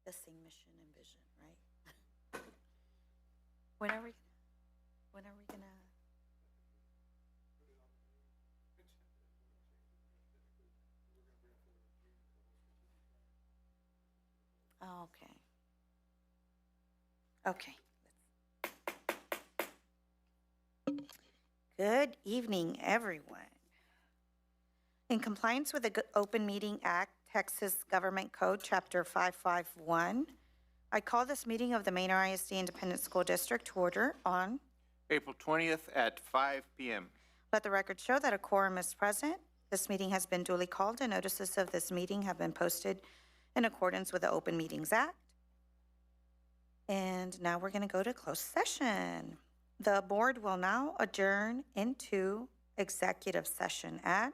discussing mission and vision, right? When are we gonna? Oh, okay. Okay. Good evening, everyone. In compliance with the Open Meeting Act, Texas Government Code, Chapter 551, I call this meeting of the Manor ISD Independent School District to order on. April 20th at 5 p.m. Let the record show that a quorum is present. This meeting has been duly called and notices of this meeting have been posted in accordance with the Open Meetings Act. And now we're going to go to closed session. The board will now adjourn into executive session at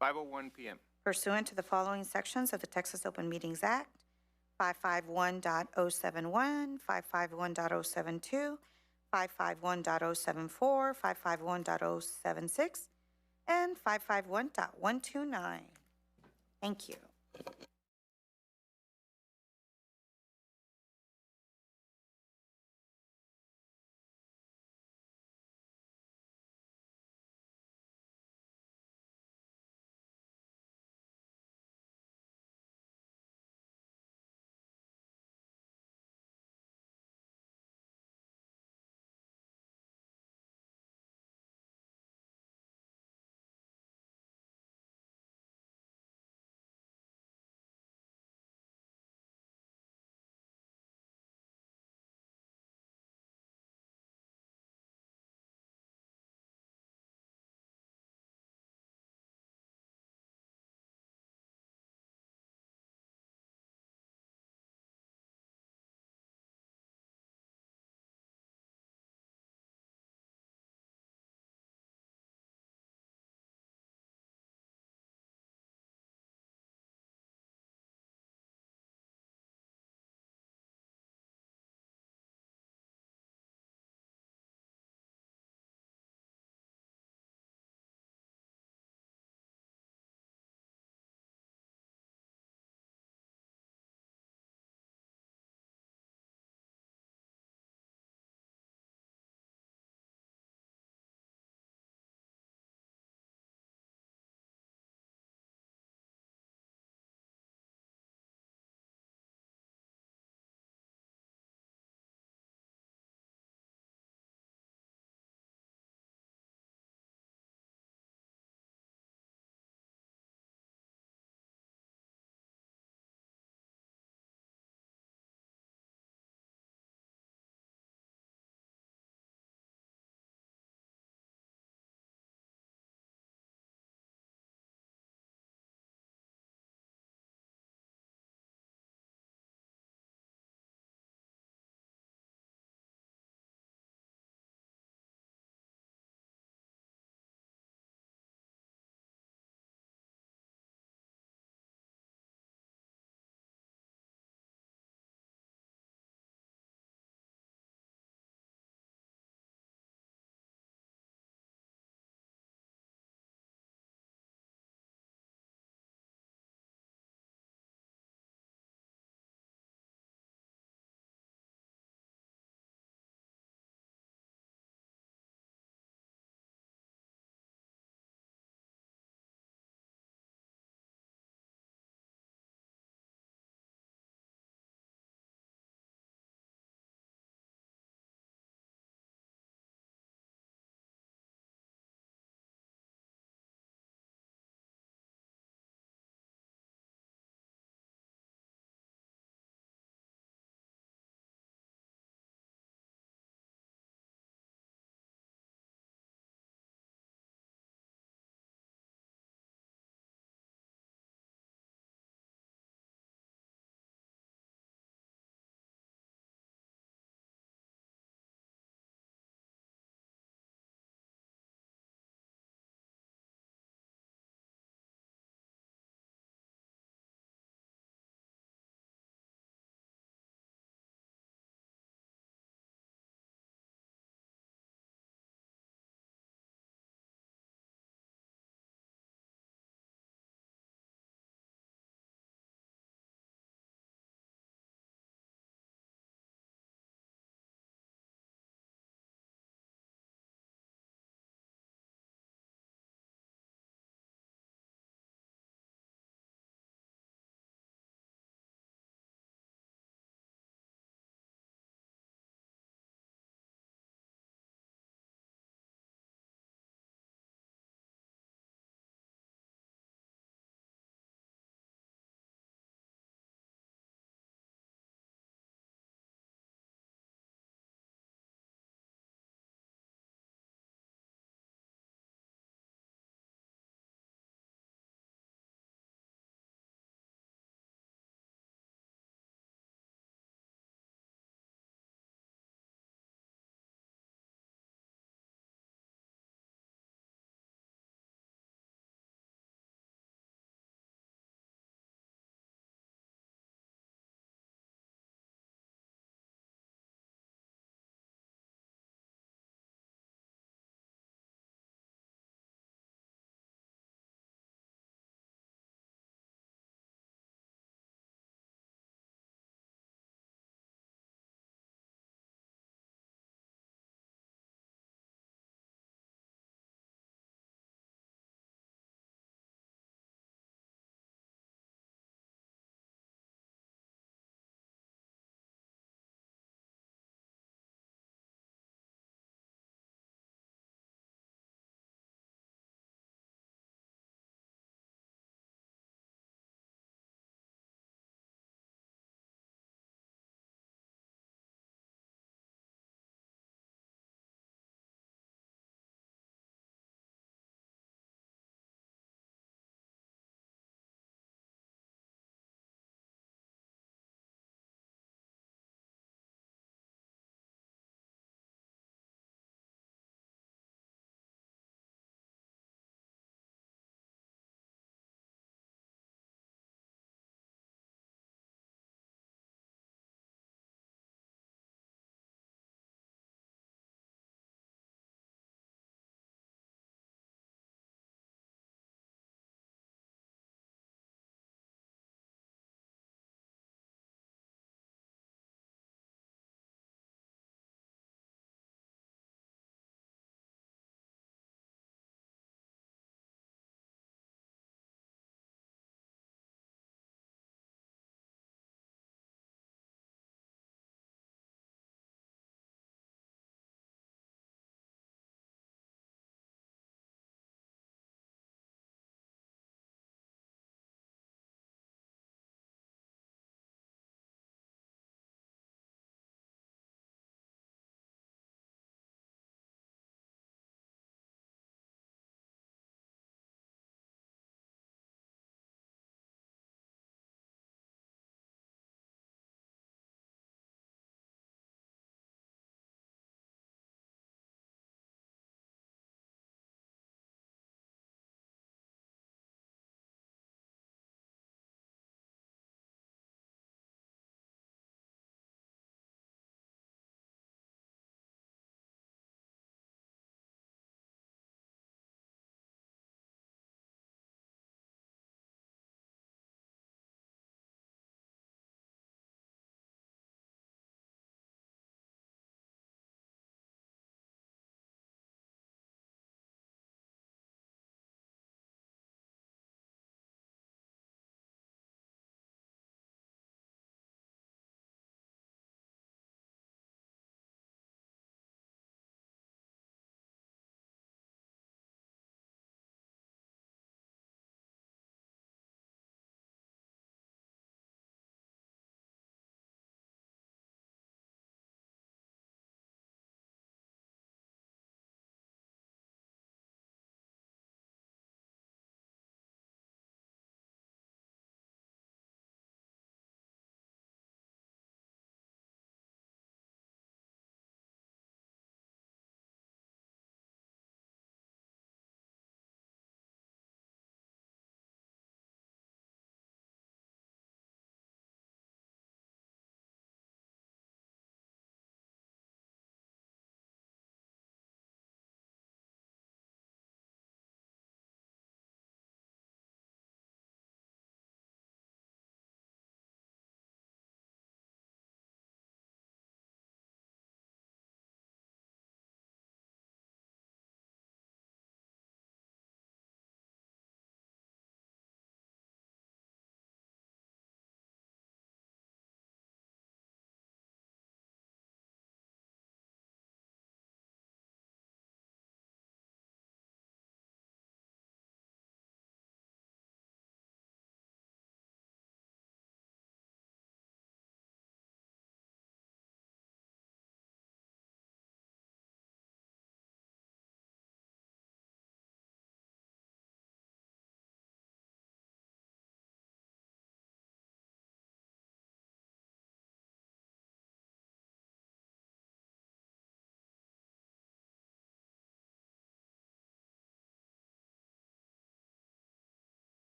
5:01 p.m. pursuant to the following sections of the Texas Open Meetings Act: 551.071, 551.072, 551.074, 551.076, and 551.129. Thank you.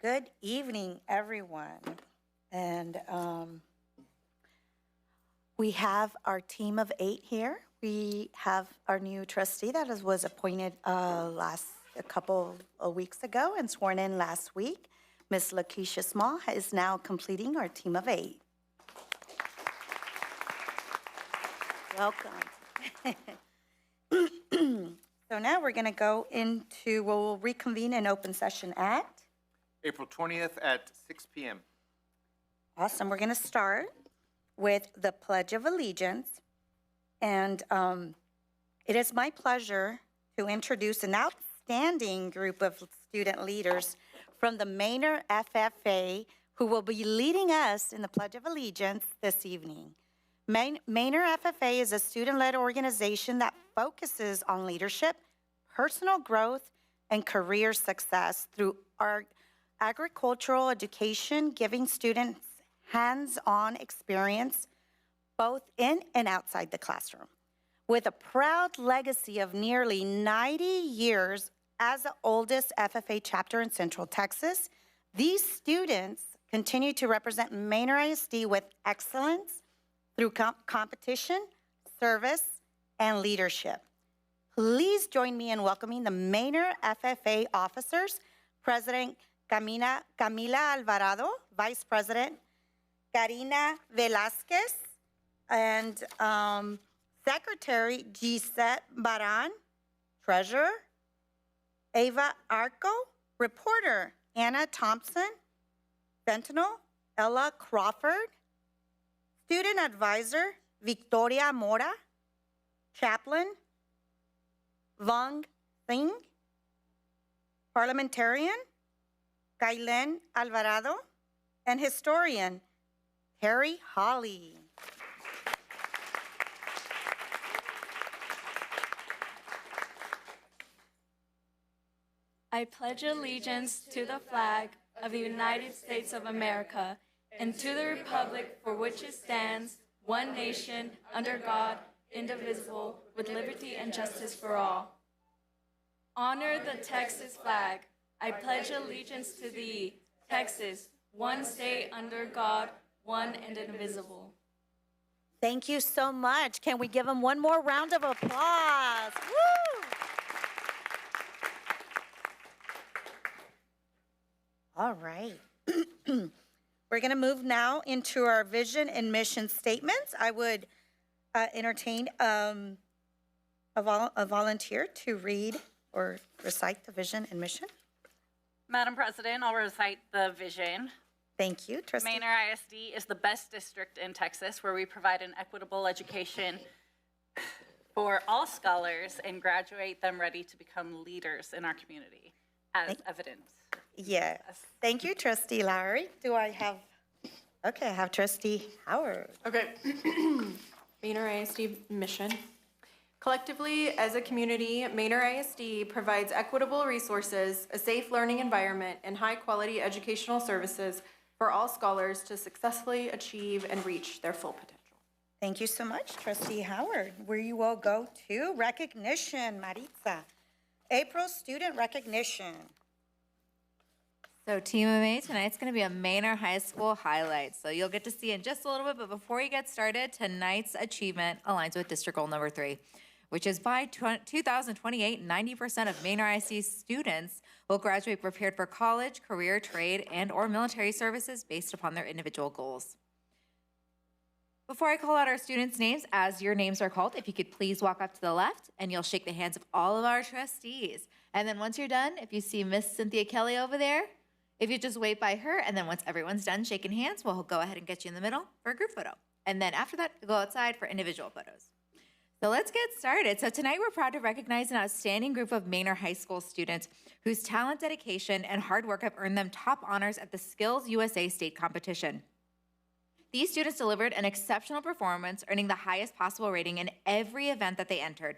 Good evening, everyone. And we have our team of 8 here. We have our new trustee that was appointed a couple of weeks ago and sworn in last week. Ms. Lakeisha Small is now completing our team of 8. Welcome. So now we're going to go into, we'll reconvene in open session at? April 20th at 6 p.m. Awesome. We're going to start with the Pledge of Allegiance. And it is my pleasure to introduce an outstanding group of student leaders from the Manor FFA who will be leading us in the Pledge of Allegiance this evening. Manor FFA is a student-led organization that focuses on leadership, personal growth, and career success through our agricultural education, giving students hands-on experience both in and outside the classroom. With a proud legacy of nearly 90 years as the oldest FFA chapter in Central Texas, these students continue to represent Manor ISD with excellence through competition, service, and leadership. Please join me in welcoming the Manor FFA officers, President Camila Alvarado, Vice President Karina Velasquez, and Secretary Gisette Baran, Treasurer Ava Arco, Reporter Anna Thompson, Sentinel Ella Crawford, Student Advisor Victoria Mora, Chaplain Vong Singh, Parliamentarian Kailen Alvarado, and Historian Terry Hawley. I pledge allegiance to the flag of the United States of America and to the republic for which it stands, one nation, under God, indivisible, with liberty and justice for all. Honor the Texas flag. I pledge allegiance to thee, Texas, one state under God, one and indivisible. Thank you so much. Can we give them one more round of applause? Woo! All right. We're going to move now into our vision and mission statements. I would entertain a volunteer to read or recite the vision and mission. Madam President, I'll recite the vision. Thank you, Trustee. Manor ISD is the best district in Texas where we provide an equitable education for all scholars and graduate them ready to become leaders in our community, as evidence. Yes. Thank you, Trustee Lowry. Do I have, okay, I have Trustee Howard. Okay. Manor ISD mission. Collectively, as a community, Manor ISD provides equitable resources, a safe learning environment, and high-quality educational services for all scholars to successfully achieve and reach their full potential. Thank you so much, Trustee Howard. Where you will go to recognition, Maritza. April student recognition. So Team MA, tonight's going to be a Manor High School highlight. So you'll get to see in just a little bit, but before you get started, tonight's achievement aligns with district goal number 3, which is by 2028, 90% of Manor ISD students will graduate prepared for college, career, trade, and or military services based upon their individual goals. Before I call out our students' names, as your names are called, if you could please walk up to the left and you'll shake the hands of all of our trustees. And then once you're done, if you see Miss Cynthia Kelly over there, if you just wait by her, and then once everyone's done shaking hands, we'll go ahead and get you in the middle for a group photo. And then after that, go outside for individual photos. So let's get started. So tonight we're proud to recognize an outstanding group of Manor High School students whose talent, dedication, and hard work have earned them top honors at the Skills USA State Competition. These students delivered an exceptional performance, earning the highest possible rating in every event that they entered.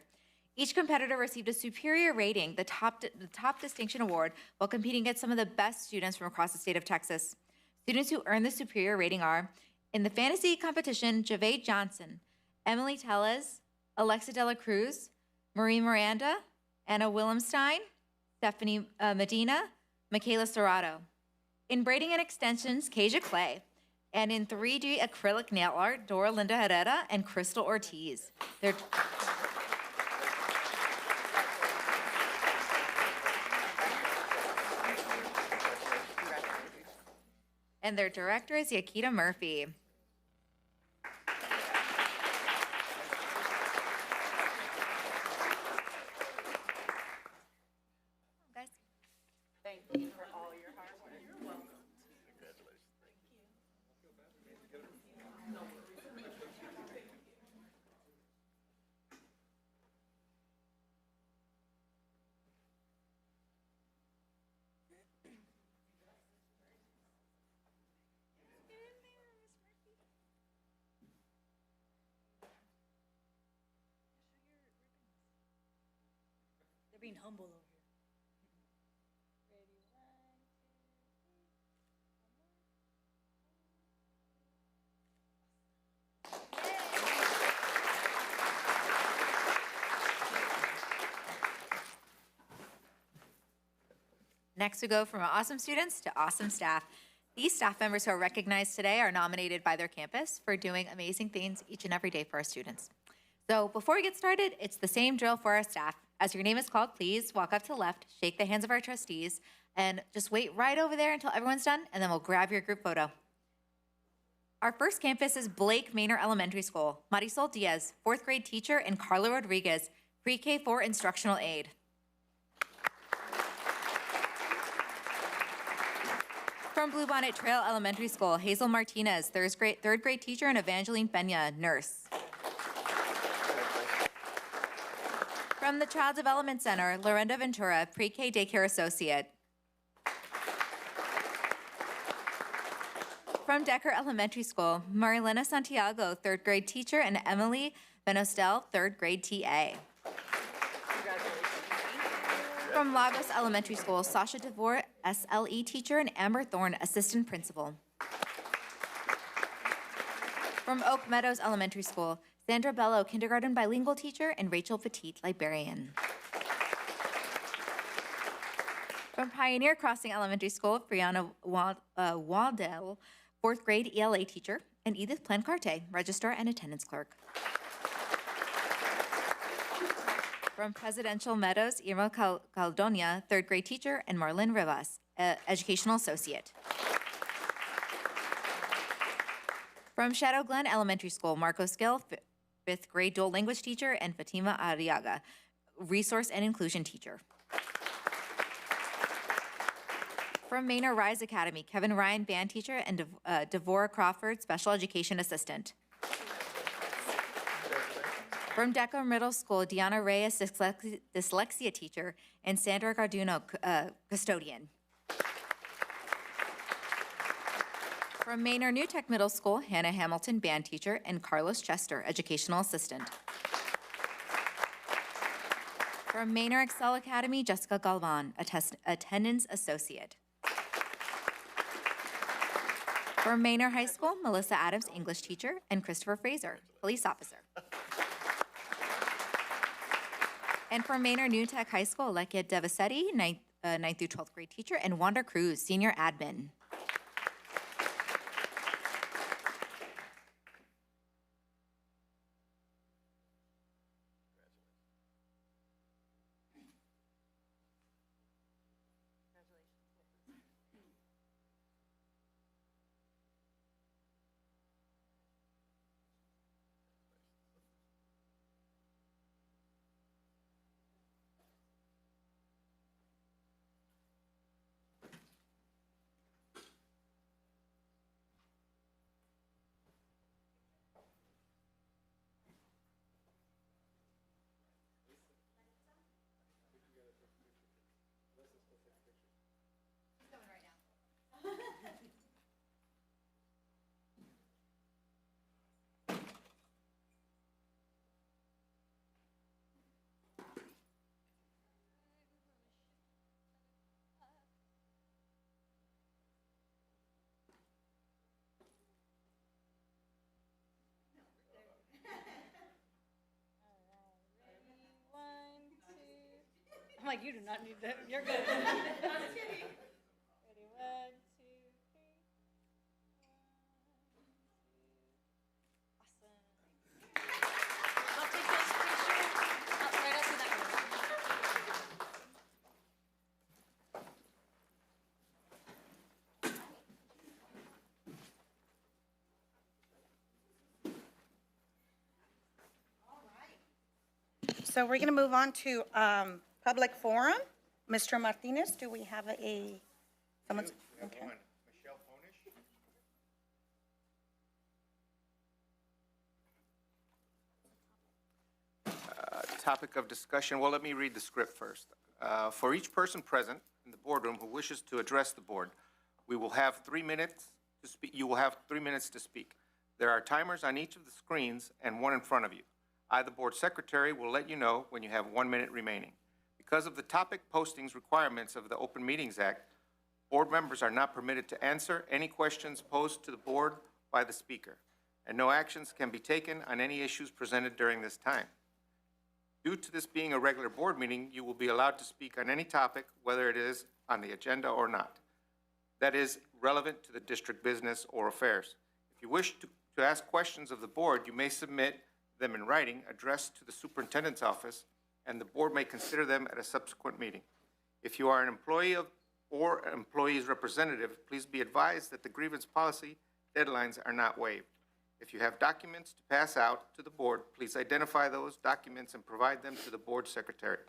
Each competitor received a superior rating, the top distinction award, while competing against some of the best students from across the state of Texas. Students who earned the superior rating are, in the fantasy competition, Javade Johnson, Emily Tellez, Alexa Dela Cruz, Marie Miranda, Anna Willemstein, Stephanie Medina, Michaela Serrato. In braiding and extensions, Kasia Clay. And in 3D acrylic nail art, Dora Linda Herrera and Crystal Ortiz. And their director is Yakita Murphy. Guys. Thank you for all your hard work. You're welcome. They're being humble over here. Next, we go from awesome students to awesome staff. These staff members who are recognized today are nominated by their campus for doing amazing things each and every day for our students. So before we get started, it's the same drill for our staff. As your name is called, please walk up to the left, shake the hands of our trustees, and just wait right over there until everyone's done, and then we'll grab your group photo. Our first campus is Blake Manor Elementary School. Marisol Diaz, 4th grade teacher, and Carla Rodriguez, pre-K4 instructional aide. From Bluebonnet Trail Elementary School, Hazel Martinez, 3rd grade teacher, and Evangeline Pena, nurse. From the Child Development Center, Lorenda Ventura, pre-K daycare associate. From Decker Elementary School, Marilena Santiago, 3rd grade teacher, and Emily Benostel, 3rd grade TA. From Lagos Elementary School, Sasha DeVore, SLE teacher, and Amber Thorne, assistant principal. From Oak Meadows Elementary School, Sandra Bello, kindergarten bilingual teacher, and Rachel Petit, librarian. From Pioneer Crossing Elementary School, Brianna Waddell, 4th grade ELA teacher, and Edith Plancarte, registrar and attendance clerk. From Presidential Meadows, Irma Caldonia, 3rd grade teacher, and Marlene Rivas, educational associate. From Shadow Glen Elementary School, Marcos Gill, 5th grade dual language teacher, and Fatima Arriaga, resource and inclusion teacher. From Manor Rise Academy, Kevin Ryan, band teacher, and Devora Crawford, special education assistant. From Decker Middle School, Deanna Reyes, dyslexia teacher, and Sandra Garduno, custodian. From Manor New Tech Middle School, Hannah Hamilton, band teacher, and Carlos Chester, educational assistant. From Manor Excel Academy, Jessica Galvan, attendance associate. From Manor High School, Melissa Adams, English teacher, and Christopher Fraser, police officer. And from Manor New Tech High School, Lekia Devasetti, 9th through 12th grade teacher, and Wanda Cruz, senior admin. I'm like, you do not need that. You're good. I was kidding. Ready, 1, 2. So we're going to move on to public forum. Mr. Martinez, do we have someone's? Okay. Topic of discussion, well, let me read the script first. For each person present in the boardroom who wishes to address the board, we will have 3 minutes to speak. You will have 3 minutes to speak. There are timers on each of the screens and one in front of you. I, the board secretary, will let you know when you have 1 minute remaining. Because of the topic postings requirements of the Open Meetings Act, board members are not permitted to answer any questions posed to the board by the speaker, and no actions can be taken on any issues presented during this time. Due to this being a regular board meeting, you will be allowed to speak on any topic, whether it is on the agenda or not, that is relevant to the district business or affairs. If you wish to ask questions of the board, you may submit them in writing, addressed to the superintendent's office, and the board may consider them at a subsequent meeting. If you are an employee or employee's representative, please be advised that the grievance policy deadlines are not waived. If you have documents to pass out to the board, please identify those documents and provide them to the board secretary.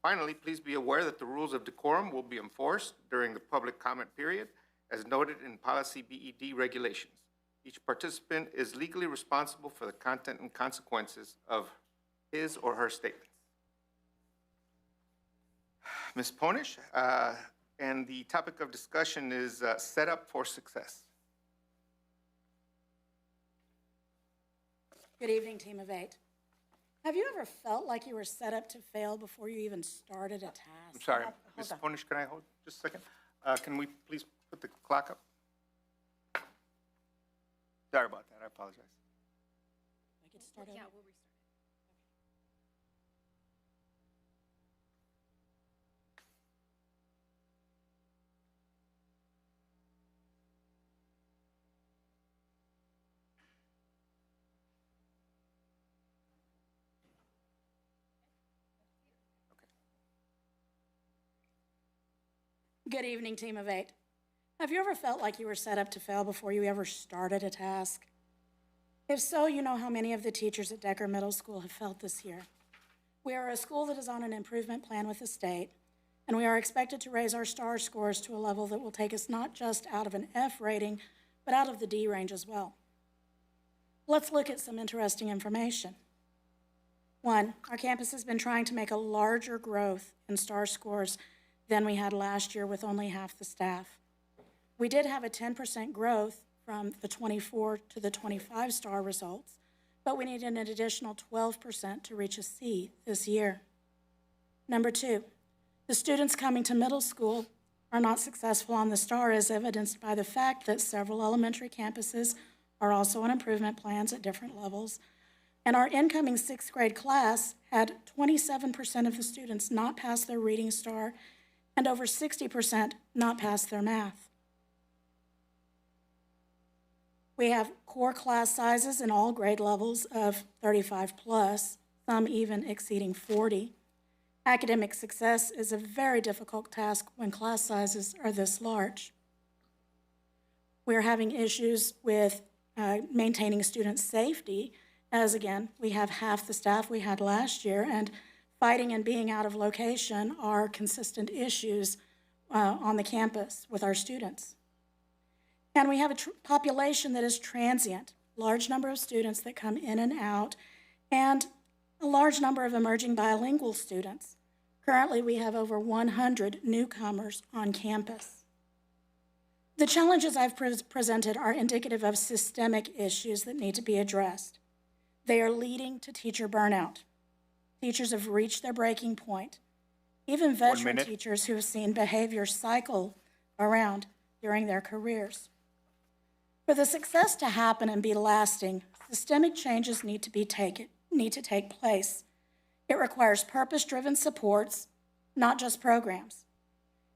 Finally, please be aware that the rules of decorum will be enforced during the public comment period, as noted in policy BED regulations. Each participant is legally responsible for the content and consequences of his or her statements. Ms. Ponish, and the topic of discussion is set up for success. Good evening, Team of 8. Have you ever felt like you were set up to fail before you even started a task? I'm sorry, Hold Ms. on. Ponish, can I hold just a second? Can we please put the clock up? Sorry about that, I apologize. I get started? Yeah, we'll restart. Good evening, Team of 8. Have you ever felt like you were set up to fail before you ever started a task? If so, you know how many of the teachers at Decker Middle School have felt this year. We are a school that is on an improvement plan with the state, and we are expected to raise our STAR scores to a level that will take us not just out of an F rating, but out of the D range as well. Let's look at some interesting information. 1, our campus has been trying to make a larger growth in STAR scores than we had last year with only half the staff. We did have a 10% growth from the 24 to the 25 STAR results, but we needed an additional 12% to reach a C this year. Number 2, the students coming to middle school are not successful on the STAR, as evidenced by the fact that several elementary campuses are also on improvement plans at different levels, and our incoming 6th grade class had 27% of the students not pass their reading STAR and over 60% not pass their math. We have core class sizes in all grade levels of 35 plus, some even exceeding 40. Academic success is a very difficult task when class sizes are this large. We're having issues with maintaining student safety, as again, we have half the staff we had last year, and fighting and being out of location are consistent issues on the campus with our students. And we have a population that is transient, large number of students that come in and out, and a large number of emerging bilingual students. Currently, we have over 100 newcomers on campus. The challenges I've presented are indicative of systemic issues that need to be addressed. They are leading to teacher burnout. Teachers have reached their breaking point. Even veteran teachers who have seen behavior cycle around during their careers. For the success to happen and be lasting, systemic changes need to take place. It requires purpose-driven supports, not just programs.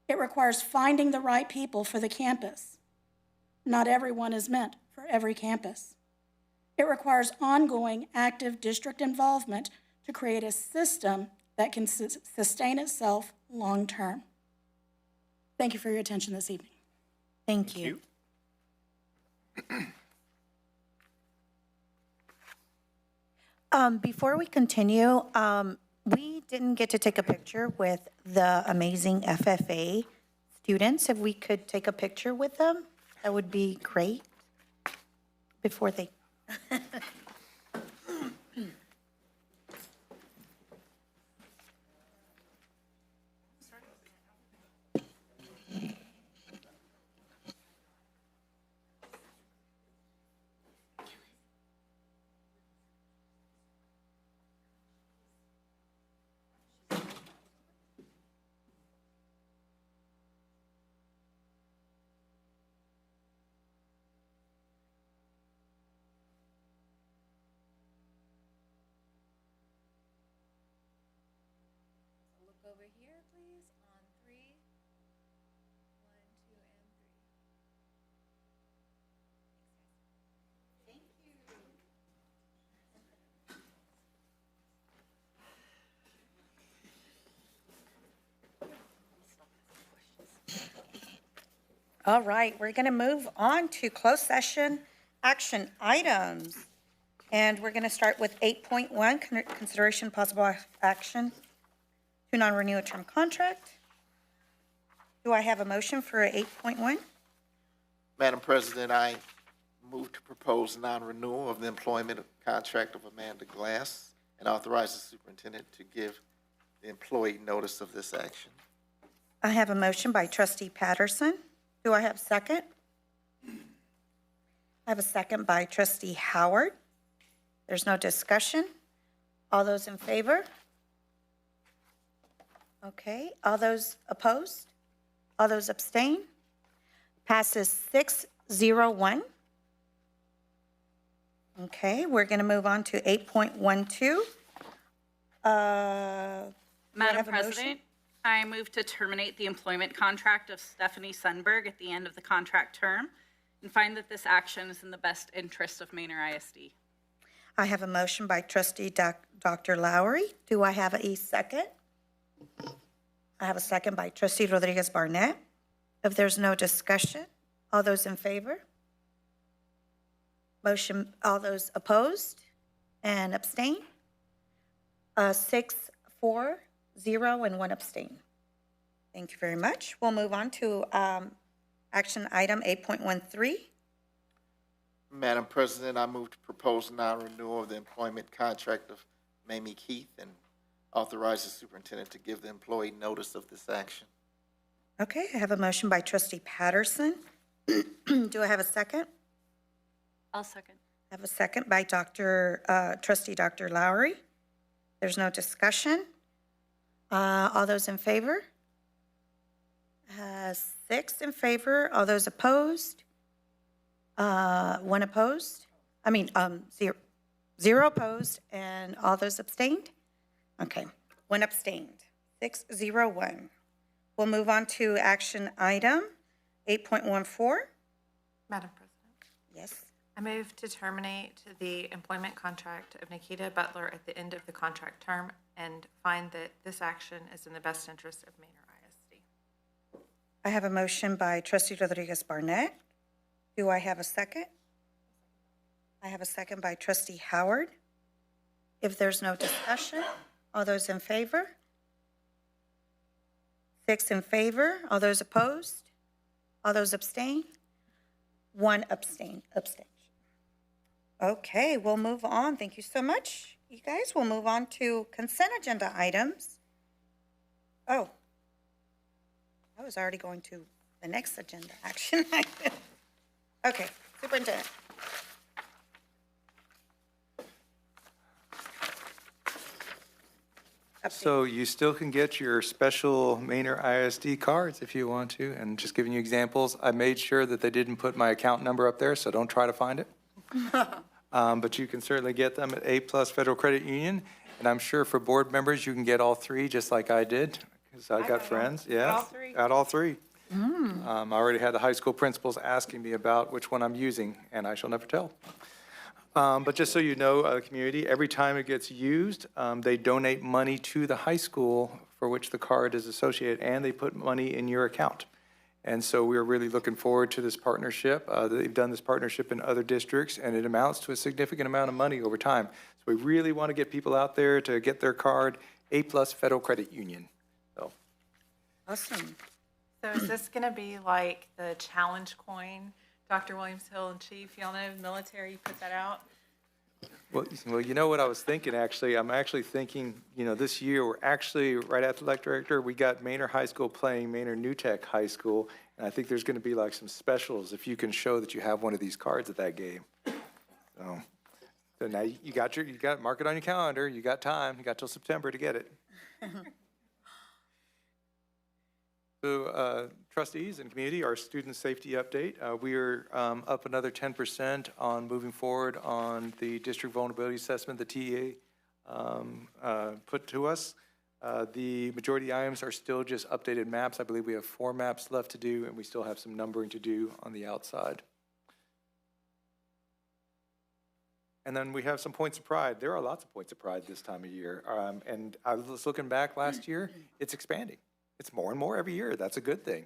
It requires finding the right people for the campus. Not everyone is meant for every campus. It requires ongoing, active district involvement to create a system that can sustain itself long-term. Thank you for your attention this evening. Thank you. Before we continue, We didn't get to take a picture with the amazing FFA students. If we could take a picture with them, that would be great before they. Look over here, please, on 3. 1, 2, and 3. All right, we're going to move on to closed session action items. And we're going to start with 8.1, consideration possible action to non-renew a term contract. Do I have a motion for 8.1? Madam President, I move to propose non-renewal of the employment contract of Amanda Glass and authorize the superintendent to give the employee notice of this action. I have a motion by trustee Patterson. Do I have a second? I have a second by trustee Howard. There's no discussion. All those in favor? Okay, all those opposed? All those abstain? Passes 6-0-1. Okay, we're going to move on to 8.12. Madam have a motion? President, I move to terminate the employment contract of Stephanie Sundberg at the end of the contract term and find that this action is in the best interest of Manor ISD. I have a motion by trustee Dr. Lowry. Do I have a second? I have a second by trustee Rodriguez Barnett. If there's no discussion, all those in favor? Motion, all those opposed and abstain? 6-4-0 and 1 abstain. Thank you very much. We'll move on to action item 8.13. Madam President, I move to propose non-renewal of the employment contract of Mamie Keith and authorize the superintendent to give the employee notice of this action. Okay, I have a motion by trustee Patterson. Do I have a second? I'll second. I have a second by trustee Dr. Lowry. There's no discussion. All those in favor? 6 in favor. All those opposed? 1 opposed? I mean, 0 opposed, and all those abstained? Okay, 1 abstained. 6-0-1. We'll move on to action item 8.14. Madam President, Yes. I move to terminate the employment contract of Nikita Butler at the end of the contract term and find that this action is in the best interest of Manor ISD. I have a motion by trustee Rodriguez Barnett. Do I have a second? I have a second by trustee Howard. If there's no discussion, all those in favor? 6 in favor. All those opposed? All those abstain? 1 abstain. Okay, we'll move on. Thank you so much, you guys. We'll move on to consent agenda items. Oh, I was already going to the next agenda action item. Okay, Superintendent. So you still can get your special Manor ISD cards if you want to, and just giving you examples. I made sure that they didn't put my account number up there, so don't try to find it. But you can certainly get them at A+ Federal Credit Union, and I'm sure for board members, you can get all 3, just like I did, because I've got friends. Yeah, got all 3. I already had the high school principals asking me about which one I'm using, and I shall never tell. But just so you know, community, every time it gets used, they donate money to the high school for which the card is associated, and they put money in your account. And so we're really looking forward to this partnership. They've done this partnership in other districts, and it amounts to a significant amount of money over time. So we really want to get people out there to get their card. A+ Federal Credit Union. So, Awesome. So is this going to be like the challenge coin? Dr. Williams Hill and Chief, y'all know military put that out? well, you know what I was thinking, actually? I'm actually thinking, this year, we're actually, right after Athletic Director, we got Manor High School playing Manor New Tech High School, and I think there's going to be like some specials if you can show that you have one of these cards at that game. So now you got mark it on your calendar. You got time. You got till September to get it. So trustees and community, our student safety update. We are up another 10% on moving forward on the district vulnerability assessment the TEA put to us. The majority of the items are still just updated maps. I believe we have 4 maps left to do, and we still have some numbering to do on the outside. And then we have some points of pride. There are lots of points of pride this time of year. And I was looking back last year, it's expanding. It's more and more every year. That's a good thing.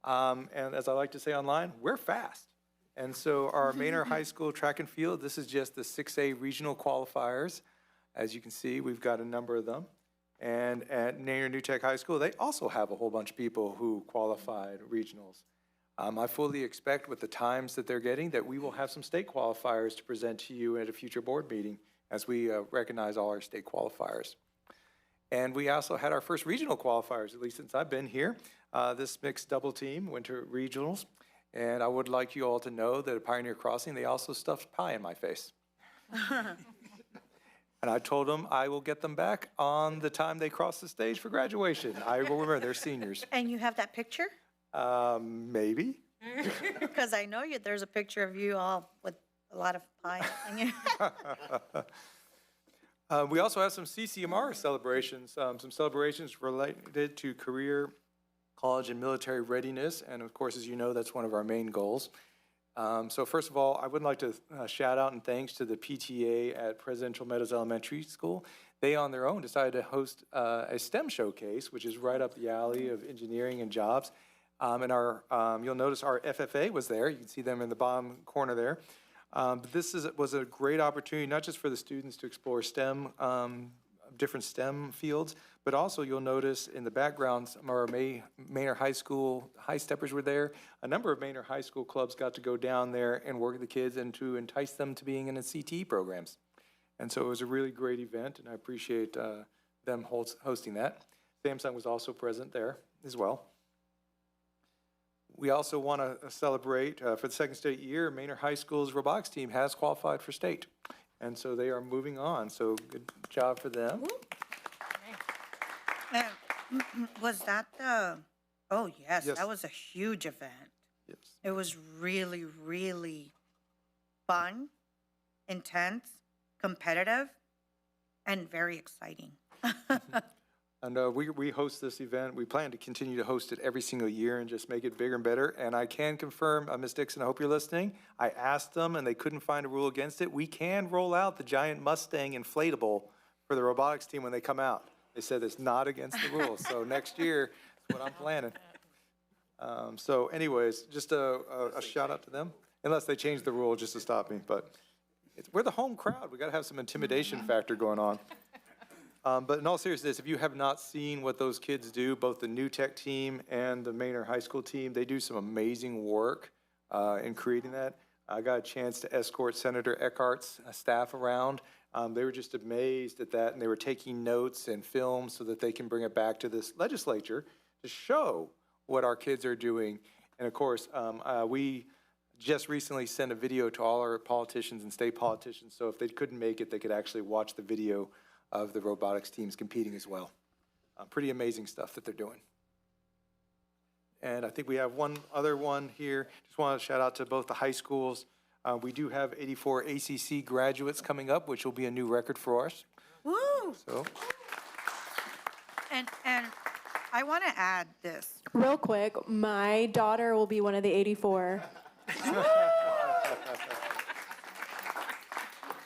And as I like to say online, we're fast. And so our Manor High School track and field, this is just the 6A regional qualifiers. As you can see, we've got a number of them. And at Manor New Tech High School, they also have a whole bunch of people who qualified regionals. I fully expect with the times that they're getting that we will have some state qualifiers to present to you at a future board meeting as we recognize all our state qualifiers. And we also had our first regional qualifiers, at least since I've been here, this mixed double team went to regionals. And I would like you all to know that at Pioneer Crossing, they also stuffed pie in my face. And I told them I will get them back on the time they cross the stage for graduation. I will remember, they're seniors. And you have that picture? Maybe. Because I know there's a picture of you all with a lot of pie. We also have some CCMR celebrations, some celebrations related to career, college, and military readiness. And of course, as you know, that's one of our main goals. So first of all, I would like to shout out and thanks to the PTA at Presidential Meadows Elementary School. They on their own decided to host a STEM showcase, which is right up the alley of engineering and jobs. And you'll notice our FFA was there. You can see them in the bottom corner there. But this was a great opportunity, not just for the students to explore STEM, different STEM fields, but also you'll notice in the background, some of our Manor High School high steppers were there. A number of Manor High School clubs got to go down there and work with the kids and to entice them to being in the CTE programs. And so it was a really great event, and I appreciate them hosting that. Samsung was also present there as well. We also want to celebrate, for the second straight year, Manor High School's robotics team has qualified for state. And so they are moving on, so good job for them. Was that oh yes, Yes. that was a huge event. Yes. It was really, really fun, intense, competitive, and very exciting. And we host this event. We plan to continue to host it every single year and just make it bigger and better. And I can confirm, Ms. Dixon, I hope you're listening. I asked them and they couldn't find a rule against it. We can roll out the giant Mustang inflatable for the robotics team when they come out. They said it's not against the rules. So next year, that's what I'm planning. So anyways, just a shout out to them, unless they change the rule just to stop me. But we're the home crowd. We got to have some intimidation factor going on. But in all seriousness, if you have not seen what those kids do, both the New Tech team and the Manor High School team, they do some amazing work in creating that. I got a chance to escort Senator Eckhart's staff around. They were just amazed at that, and they were taking notes and films so that they can bring it back to this legislature to show what our kids are doing. And of course, we just recently sent a video to all our politicians and state politicians, so if they couldn't make it, they could actually watch the video of the robotics teams competing as well. Pretty amazing stuff that they're doing. And I think we have one other one here. Just want to shout out to both the high schools. We do have 84 ACC graduates coming up, which will be a new record for us. Woo! So, And I want to add this. Real quick, my daughter will be one of the 84.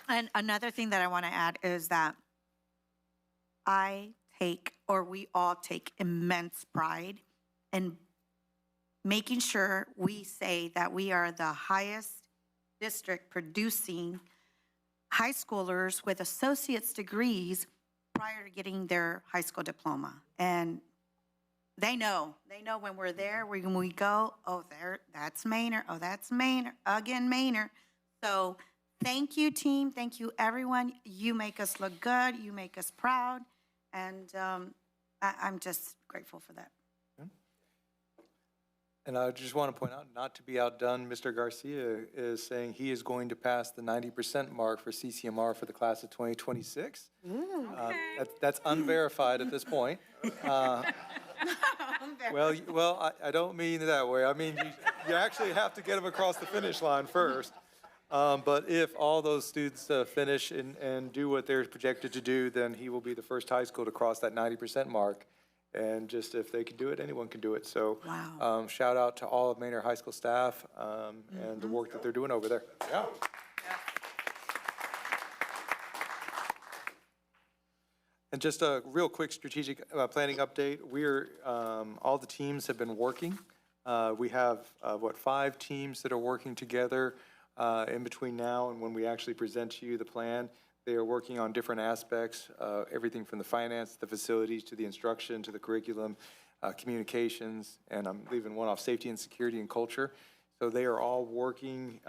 And another thing that I want to add is that we all take immense pride in making sure we say that we are the highest district producing high schoolers with associate's degrees prior to getting their high school diploma. And they know when we're there, when we go, oh, that's Manor, oh, that's Manor, again, Manor. So thank you, team, thank you, everyone. You make us look good, you make us proud, and I'm just grateful for that. And I just want to point out, not to be outdone, Mr. Garcia is saying he is going to pass the 90% mark for CCMR for the class of 2026. That's unverified at this point. Well, I don't mean it that way. I mean, you actually have to get them across the finish line first. But if all those students finish and do what they're projected to do, then he will be the first high school to cross that 90% mark. And just if they can do it, anyone can do it. So shout out to all of Manor High School staff and the work that they're doing over there. Yeah. And just a real quick strategic planning update. All the teams have been working. We have, 5 teams that are working together in between now and when we actually present to you the plan. They are working on different aspects, everything from the finance, the facilities, to the instruction, to the curriculum, communications, and I'm leaving one off, safety and security and culture. So they are all working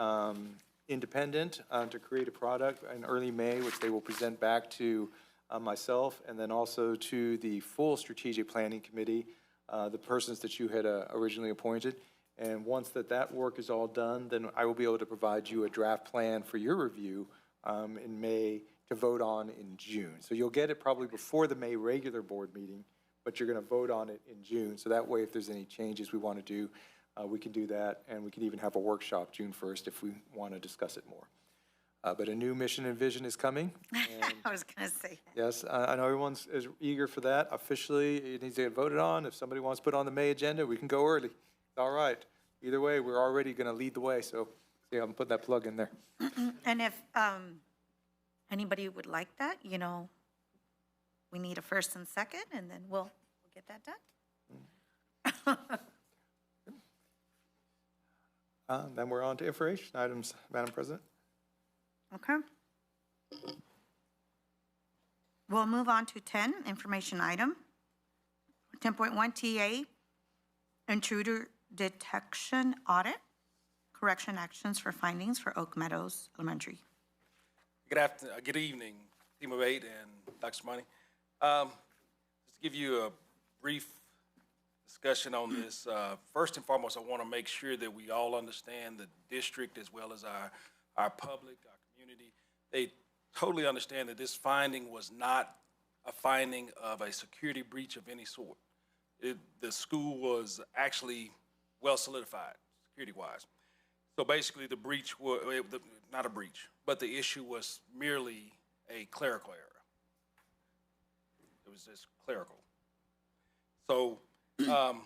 independent to create a product in early May, which they will present back to myself, and then also to the full strategic planning committee, the persons that you had originally appointed. And once that work is all done, then I will be able to provide you a draft plan for your review in May to vote on in June. So you'll get it probably before the May regular board meeting, but you're going to vote on it in June. So that way, if there's any changes we want to do, we can do that, and we can even have a workshop June 1st if we want to discuss it more. But a new mission and vision is coming. And I was going to say that. yes, I know everyone's is eager for that. Officially, it needs to get voted on. If somebody wants to put it on the May agenda, we can go early. It's all right. Either way, we're already going to lead the way. So yeah, I'm putting that plug in there. And if anybody would like that, we need a first and second, and then we'll get that done. Then we're on to information items, Madam President. Okay. We'll move on to 10, information item. 10.1 TA, intruder detection audit, correction actions for findings for Oak Meadows Elementary. Good evening, Team of 8 and Dr. Smiley. Just to give you a brief discussion on this, first and foremost, I want to make sure that we all understand the district as well as our public, our community. They totally understand that this finding was not a finding of a security breach of any sort. The school was actually well solidified, security-wise. So basically, the breach was, not a breach, but the issue was merely a clerical error. It was just clerical. So the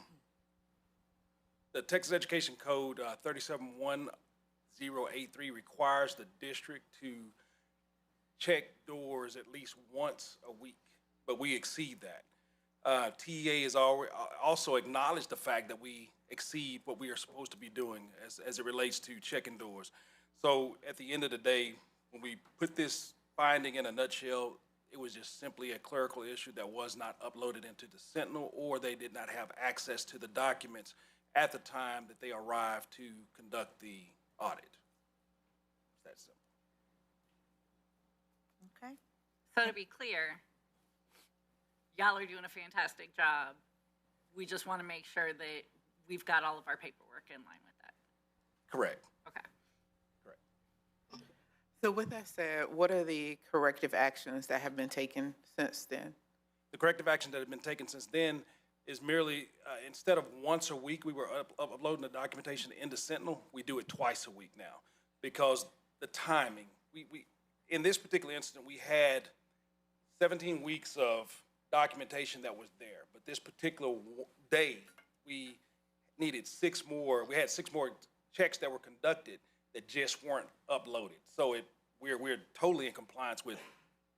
Texas Education Code 371083 requires the district to check doors at least once a week, but we exceed that. TEA has also acknowledged the fact that we exceed what we are supposed to be doing as it relates to checking doors. So at the end of the day, when we put this finding in a nutshell, it was just simply a clerical issue that was not uploaded into the Sentinel, or they did not have access to the documents at the time that they arrived to conduct the audit. It's that simple. Okay. So to be clear, y'all are doing a fantastic job. We just want to make sure that we've got all of our paperwork in line with that. Correct. Okay. Correct. So with that said, what are the corrective actions that have been taken since then? The corrective action that has been taken since then is merely, instead of once a week, we were uploading the documentation into Sentinel, we do it twice a week now because the timing. We in this particular incident, we had 17 weeks of documentation that was there, but this particular day, we needed 6 more. We had 6 more checks that were conducted that just weren't uploaded. So we're totally in compliance with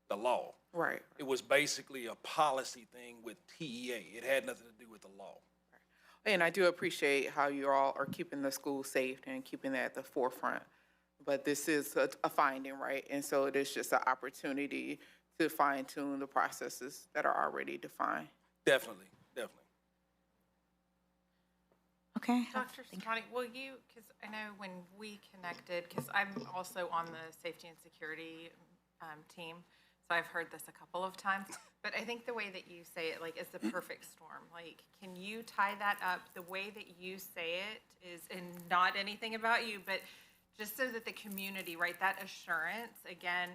the law. Right. It was basically a policy thing with TEA. It had nothing to do with the law. Right. And I do appreciate how you all are keeping the school safe and keeping that at the forefront. But this is a finding, right? And so it is just an opportunity to fine tune the processes that are already defined. Definitely, definitely. Okay. Dr. Swanee, will you, because I know when we connected, because I'm also on the safety and security team, so I've heard this a couple of times, but I think the way that you say it, like, is the perfect storm. Like, can you tie that up? The way that you say it is, and not anything about you, but just so that the community, right, that assurance, again,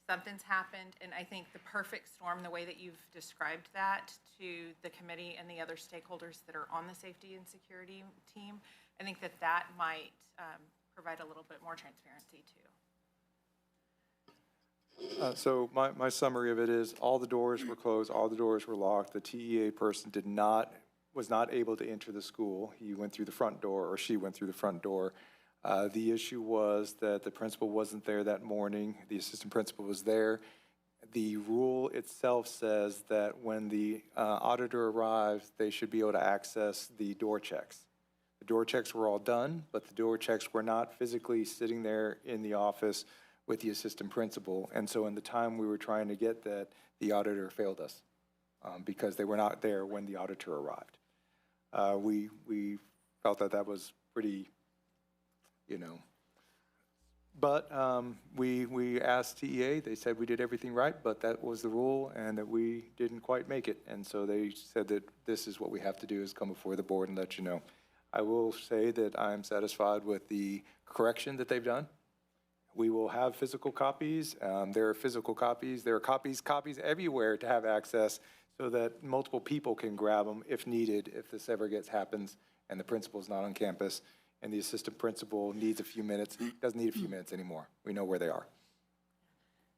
something's happened, and I think the perfect storm, the way that you've described that to the committee and the other stakeholders that are on the safety and security team, I think that that might provide a little bit more transparency too. So my summary of it is, all the doors were closed, all the doors were locked. The TEA person was not able to enter the school. He went through the front door, or she went through the front door. The issue was that the principal wasn't there that morning. The assistant principal was there. The rule itself says that when the auditor arrives, they should be able to access the door checks. The door checks were all done, but the door checks were not physically sitting there in the office with the assistant principal. And so in the time we were trying to get that, the auditor failed us because they were not there when the auditor arrived. We felt that that was pretty, but we asked TEA, they said we did everything right, but that was the rule and that we didn't quite make it. And so they said that this is what we have to do, is come before the board and let you know. I will say that I'm satisfied with the correction that they've done. We will have physical copies. There are physical copies. There are copies everywhere to have access so that multiple people can grab them if needed, if this ever happens and the principal's not on campus and the assistant principal needs a few minutes, doesn't need a few minutes anymore. We know where they are.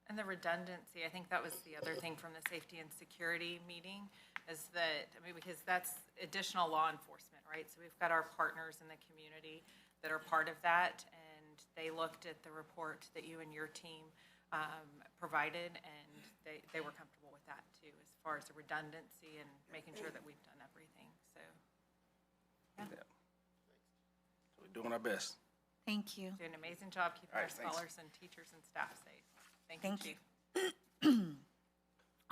And the redundancy, I think that was the other thing from the safety and security meeting, is that, because that's additional law enforcement, right? So we've got our partners in the community that are part of that, and they looked at the report that you and your team provided, and they were comfortable with that too, as far as the redundancy and making sure that we've done everything, so. Yeah. We're doing our best. Thank you. Doing an amazing job keeping All our right, thanks. scholars and teachers and staff safe. Thank you, Thank Chief. you.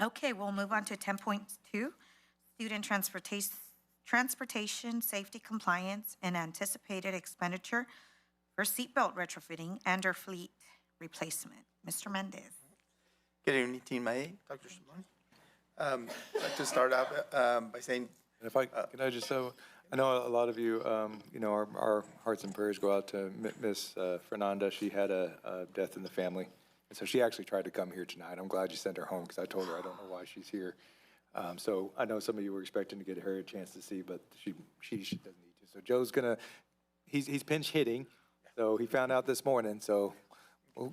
Okay, we'll move on to 10.2, student transportation, safety compliance, and anticipated expenditure for seatbelt retrofitting and or fleet replacement. Mr. Mendez. Good evening, Team A, Dr. Shimon. I'd like to start out by saying, And if I, can I just, I know a lot of you, our hearts and prayers go out to Miss Fernanda. She had a death in the family. And so she actually tried to come here tonight. I'm glad you sent her home because I told her I don't know why she's here. So I know some of you were expecting to get her a chance to see, but she doesn't need to. So Joe's he's pinch hitting. So he found out this morning. So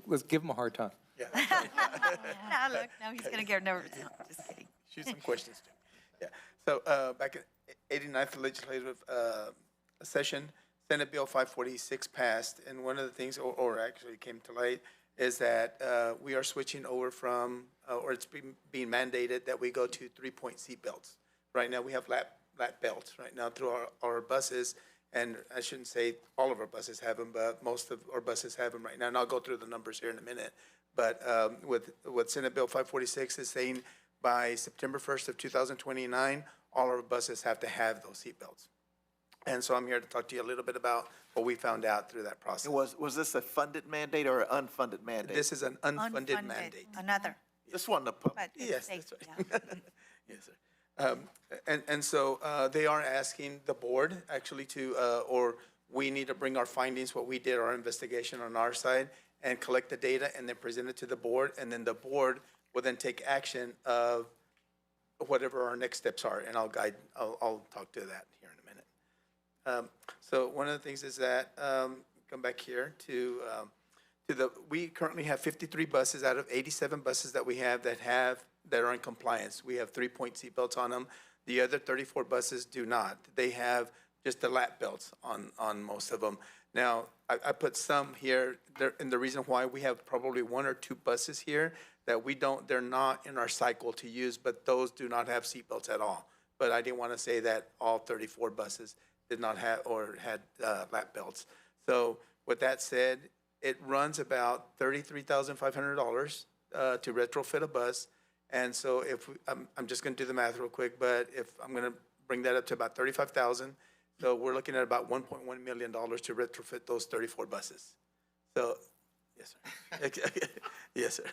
let's give him a hard time. yeah, Now look, now he's gonna get nervous. No, just kidding. shoot some questions too. Yeah, so back in 89th legislative session, Senate Bill 546 passed, and one of the things, or actually came to light, is that we are switching over from, or it's being mandated that we go to 3-point seat belts. Right now, we have lap belts right now through our buses, and I shouldn't say all of our buses have them, but most of our buses have them right now, and I'll go through the numbers here in a minute. But with Senate Bill 546 is saying by September 1st of 2029, all our buses have to have those seat belts. And so I'm here to talk to you a little bit about what we found out through that process. Was this a funded mandate or an unfunded mandate? This is an unfunded mandate. Another. Just wanted to put. But it's Yes, safe, that's right. Yes, sir. And so they are asking the board actually to, or we need to bring our findings, what we did, our investigation on our side, and collect the data and then present it to the board. And then the board will then take action of whatever our next steps are. And I'll talk to that here in a minute. So one of the things is that, come back here to we currently have 53 buses out of 87 buses that we have that are in compliance. We have 3-point seatbelts on them. The other 34 buses do not. They have just the lap belts on most of them. Now, I put some here, and the reason why we have probably 1 or 2 buses here that they're not in our cycle to use, but those do not have seatbelts at all. But I didn't want to say that all 34 buses did not have or had lap belts. So with that said, it runs about $33,500 to retrofit a bus, And so I'm just gonna do the math real quick, but if I'm gonna bring that up to about 35,000, so we're looking at about $1.1 million to retrofit those 34 buses. So, yes, sir. Yes, sir.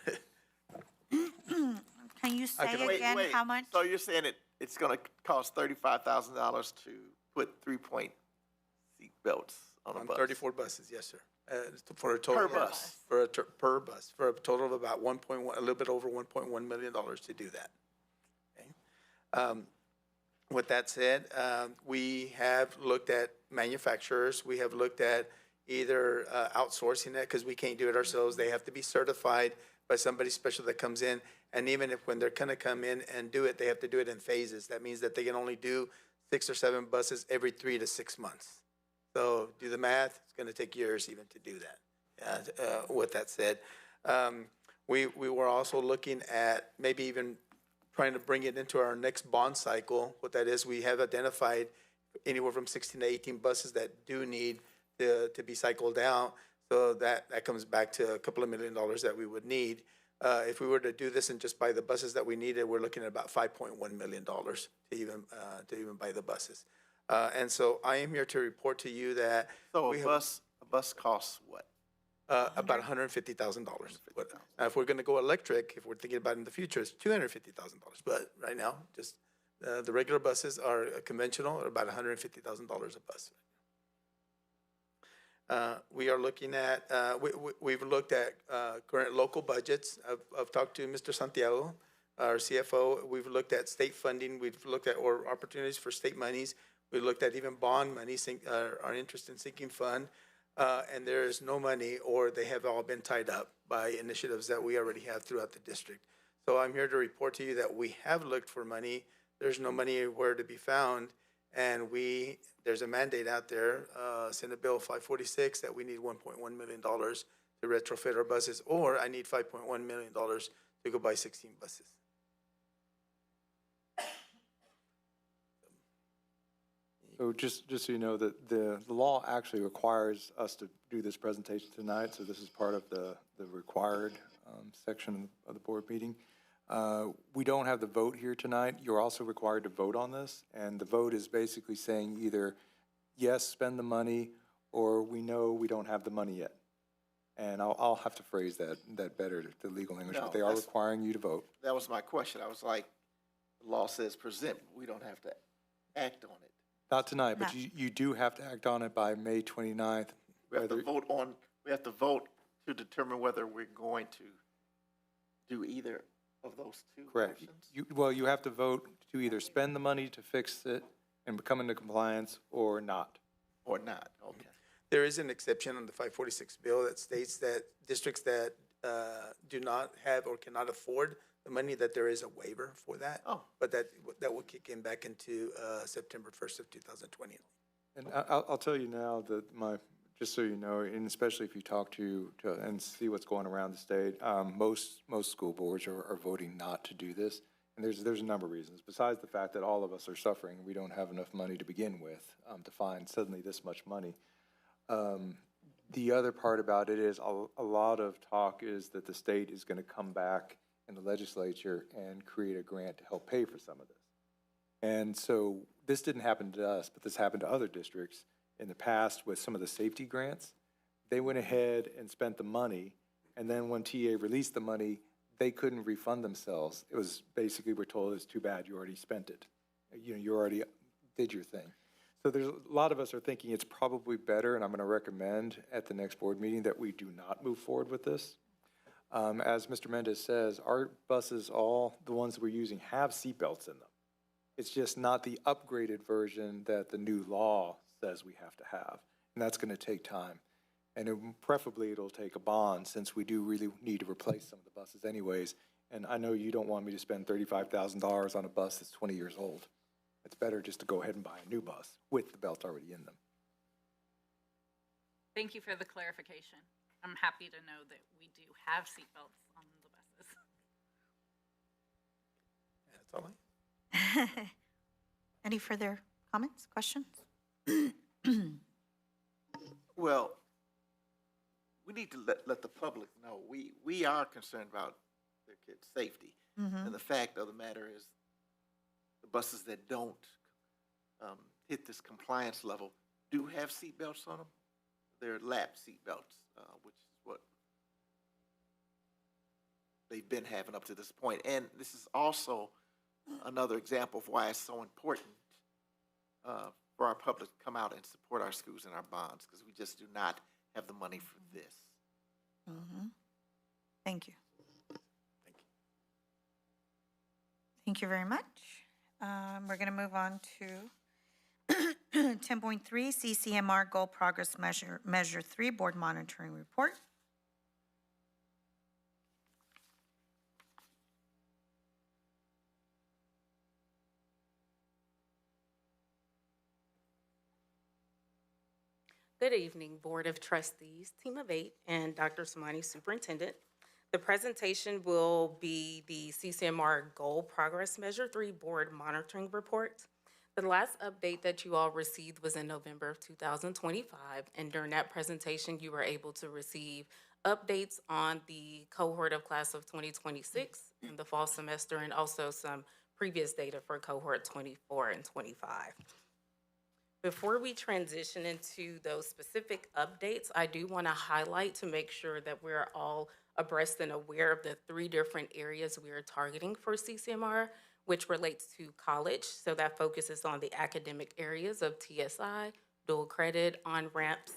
Can you say can- again how much? So you're saying it's gonna cost $35,000 to put 3-point seat belts on a On bus? 34 buses, yes, sir. For a total. Per bus? Per bus, for a total of about 1.1, a little bit over $1.1 million to do that. Okay. With that said, we have looked at manufacturers. We have looked at either outsourcing it, because we can't do it ourselves. They have to be certified by somebody special that comes in. And even if, when they're gonna come in and do it, they have to do it in phases. That means that they can only do 6 or 7 buses every 3 to 6 months. So do the math, it's gonna take years even to do that. With that said, we were also looking at maybe even trying to bring it into our next bond cycle. What that is, we have identified anywhere from 16 to 18 buses that do need to be cycled out. So that comes back to a couple of $1 million that we would need. If we were to do this and just buy the buses that we needed, we're looking at about $5.1 million to even buy the buses. And so I am here to report to you that. So a bus costs what? About $150,000. Now, if we're gonna go electric, if we're thinking about in the future, it's $250,000. But right now, just, the regular buses are conventional, are about $150,000 a bus. We are looking at, we've looked at, current local budgets. I've talked to Mr. Santiago, our CFO. We've looked at state funding. We've looked at, or opportunities for state monies. We looked at even bond money, our interest in sinking fund. And there is no money, or they have all been tied up by initiatives that we already have throughout the district. So I'm here to report to you that we have looked for money. There's no money where to be found. And there's a mandate out there, Senate Bill 546, that we need $1.1 million to retrofit our buses, or I need $5.1 million to go buy 16 buses. So just so you know, that the law actually requires us to do this presentation tonight, so this is part of the required section of the board meeting. We don't have the vote here tonight. You're also required to vote on this, and the vote is basically saying either, yes, spend the money, or we know we don't have the money yet. And I'll have to phrase that better to legal English, but they are requiring you to vote. That was my question. I was like, the law says present, we don't have to act on it. Not tonight, but you do have to act on it by May 29th. We have to vote to determine whether we're going to do either of those two Correct. options? You have to vote to either spend the money to fix it and come into compliance or not. Or not, okay. There is an exception on the 546 bill that states that districts that do not have or cannot afford the money, that there is a waiver for that. Oh. But that will kick in back into September 1st of 2020. And I'll tell you now that just so you know, and especially if you talk to and see what's going around the state, most school boards are voting not to do this. And there's a number of reasons. Besides the fact that all of us are suffering, we don't have enough money to begin with to find suddenly this much money. The other part about it is a lot of talk is that the state is going to come back in the legislature and create a grant to help pay for some of this. And so this didn't happen to us, but this happened to other districts in the past with some of the safety grants. They went ahead and spent the money, and then when TA released the money, they couldn't refund themselves. It was basically, we're told, it's too bad, you already spent it. You already did your thing. So there's a lot of us are thinking it's probably better, and I'm going to recommend at the next board meeting that we do not move forward with this. As Mr. Mendez says, our buses, all the ones that we're using, have seatbelts in them. It's just not the upgraded version that the new law says we have to have, and that's going to take time. And preferably it'll take a bond, since we do really need to replace some of the buses anyways. And I know you don't want me to spend $35,000 on a bus that's 20 years old. It's better just to go ahead and buy a new bus with the belts already in them. Thank you for the clarification. I'm happy to know that we do have seatbelts on the buses. That's all Any further comments, questions? Well, we need to let the public know. We are concerned about their at safety. And the fact of the matter is, the buses that don't hit this compliance level do have seatbelts on them. They're lap seatbelts, which is what they've been having up to this point. And this is also another example of why it's so important for our public to come out and support our schools and our bonds, because we just do not have the money for this. Thank you. Thank you very much. We're going to move on to 10.3 CCMR Goal Progress Measure 3 Board Monitoring Report. Good evening, Board of Trustees, Team of 8, and Dr. Samani, Superintendent. The presentation will be the CCMR Goal Progress Measure 3 Board Monitoring Report. The last update that you all received was in November of 2025, and during that presentation, you were able to receive updates on the cohort of class of 2026 in the fall semester, and also some previous data for cohort 24 and 25. Before we transition into those specific updates, I do want to highlight to make sure that we're all abreast and aware of the 3 different areas we are targeting for CCMR, which relates to college. So that focuses on the academic areas of TSI, dual credit, on-ramps,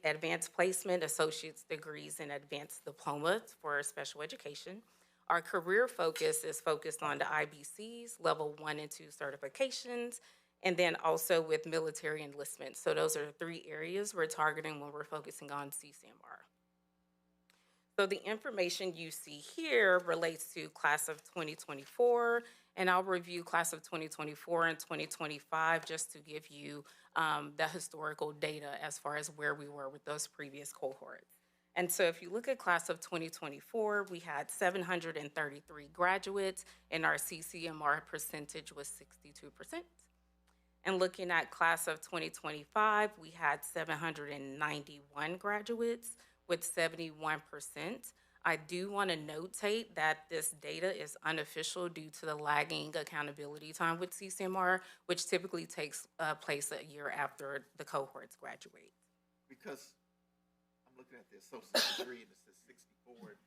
advanced placement, associate's degrees, and advanced diplomas for special education. Our career focus is focused on the IBCs, level 1 and 2 certifications, and then also with military enlistment. So those are 3 areas we're targeting when we're focusing on CCMR. So the information you see here relates to class of 2024, and I'll review class of 2024 and 2025 just to give you the historical data as far as where we were with those previous cohorts. And so if you look at class of 2024, we had 733 graduates, and our CCMR percentage was 62%. And looking at class of 2025, we had 791 graduates with 71%. I do want to notate that this data is unofficial due to the lagging accountability time with CCMR, which typically takes place a year after the cohorts graduate. Because I'm looking at the associate's degree and it says 64.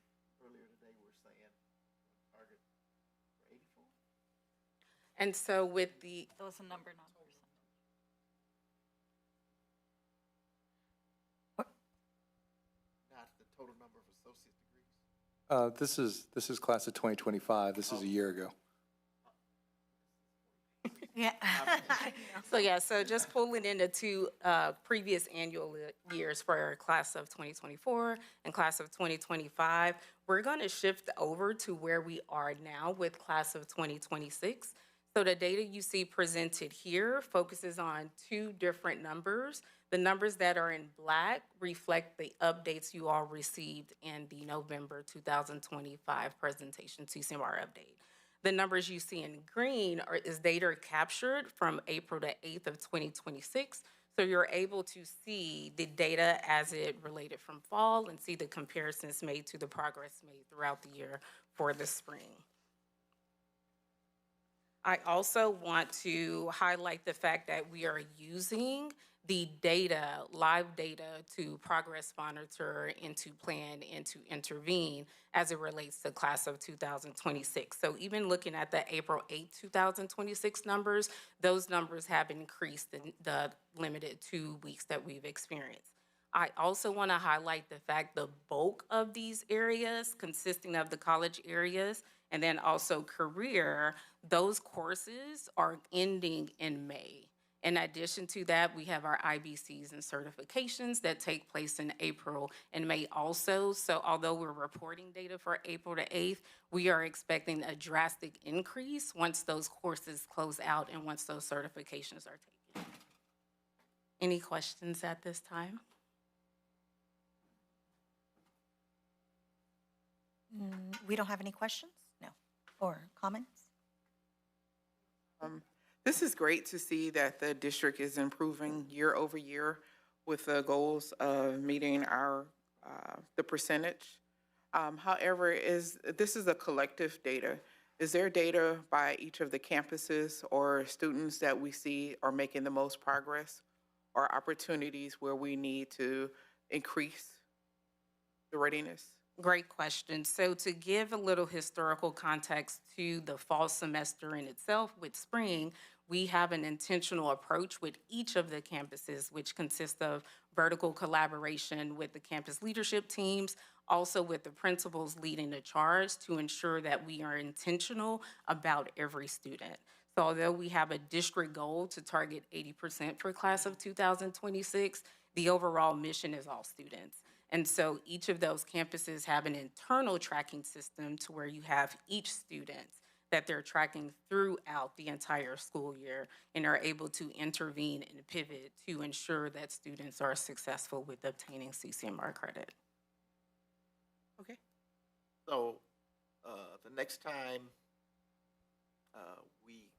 Earlier today, we were saying target for 84. And so with the... That was a number, not percent. Not the total number of associate degrees. This is class of 2025. This is a year ago. Yeah. So just pulling in the 2 previous annual years for our class of 2024 and class of 2025, we're going to shift over to where we are now with class of 2026. So the data you see presented here focuses on 2 different numbers. The numbers that are in black reflect the updates you all received in the November 2025 presentation CCMR update. The numbers you see in green is data captured from April to 8th of 2026. So you're able to see the data as it related from fall and see the comparisons made to the progress made throughout the year for the spring. I also want to highlight the fact that we are using the data, live data, to progress monitor and to plan and to intervene as it relates to class of 2026. So even looking at the April 8, 2026 numbers, those numbers have increased in the limited 2 weeks that we've experienced. I also want to highlight the fact the bulk of these areas, consisting of the college areas and then also career, those courses are ending in May. In addition to that, we have our IBCs and certifications that take place in April and May also. So although we're reporting data for April to 8th, we are expecting a drastic increase once those courses close out and once those certifications are taken. Any questions at this time? We don't have any questions? No. Or comments? This is great to see that the district is improving year over year with the goals of meeting our the percentage. However, this is a collective data. Is there data by each of the campuses or students that we see are making the most progress, or opportunities where we need to increase the readiness? Great question. So to give a little historical context to the fall semester in itself with spring, we have an intentional approach with each of the campuses, which consists of vertical collaboration with the campus leadership teams, also with the principals leading the charge to ensure that we are intentional about every student. So although we have a district goal to target 80% for class of 2026, the overall mission is all students. And so each of those campuses have an internal tracking system to where you have each student that they're tracking throughout the entire school year and are able to intervene and pivot to ensure that students are successful with obtaining CCMR credit. Okay. So, the next time, we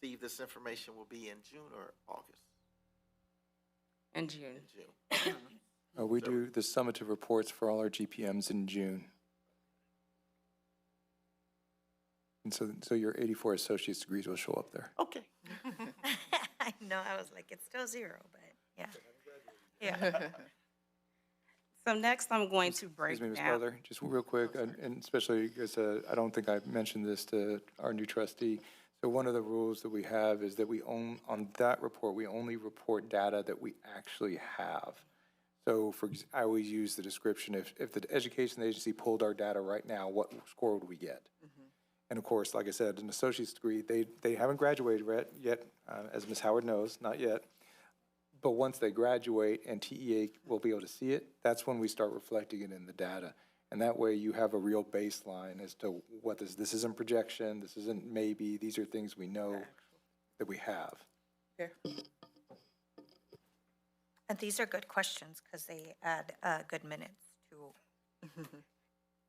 receive this information will be in June or August? In June. In June. We do the summative reports for all our GPMs in June. And so your 84 associate's degrees will show up there. Okay. I know, I was like, it's still 0, but yeah. Yeah. So next I'm going to break Excuse me, Ms. down. Butler, just real quick, and especially because I don't think I mentioned this to our new trustee. So one of the rules that we have is that on that report, we only report data that we actually have. So I always use the description, if the education agency pulled our data right now, what score would we get? And of course, like I said, an associate's degree, they haven't graduated yet, as Ms. Howard knows, not yet. But once they graduate and TEA will be able to see it, that's when we start reflecting it in the data. And that way you have a real baseline as to this isn't projection, this isn't maybe, these are things we know that we have. Okay. And these are good questions because they add good minutes to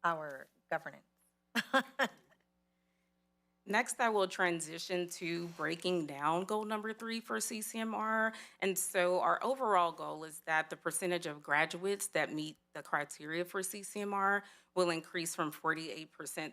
our governance. Next, I will transition to breaking down goal number 3 for CCMR. And so our overall goal is that the percentage of graduates that meet the criteria for CCMR will increase from 48%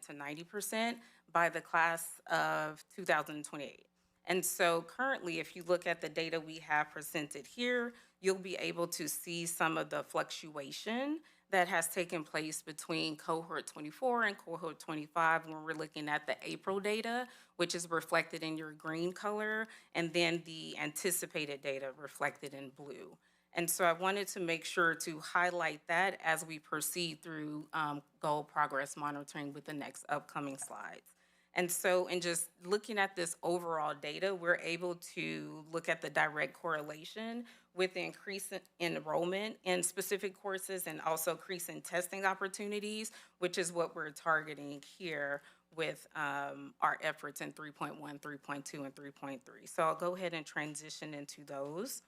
to 90% by the class of 2028. And so currently, if you look at the data we have presented here, you'll be able to see some of the fluctuation that has taken place between cohort 24 and cohort 25 when we're looking at the April data, which is reflected in your green color, and then the anticipated data reflected in blue. And so I wanted to make sure to highlight that as we proceed through goal progress monitoring with the next upcoming slides. And so in just looking at this overall data, we're able to look at the direct correlation with the increase in enrollment in specific courses and also increase in testing opportunities, which is what we're targeting here with our efforts in 3.1, 3.2, and 3.3. So I'll go ahead and transition into those.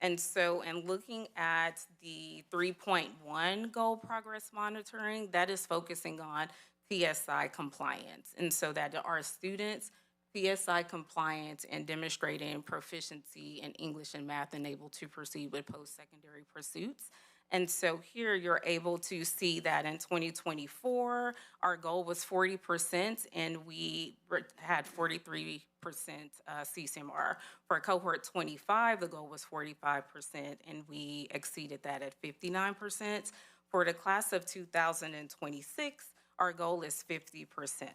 And so in looking at the 3.1 goal progress monitoring, that is focusing on PSI compliance. And so that our students PSI compliance and demonstrating proficiency in English and math and able to proceed with post-secondary pursuits. And so here you're able to see that in 2024, our goal was 40% and we had 43% CCMR. For cohort 25, the goal was 45% and we exceeded that at 59%. For the class of 2026, our goal is 50%.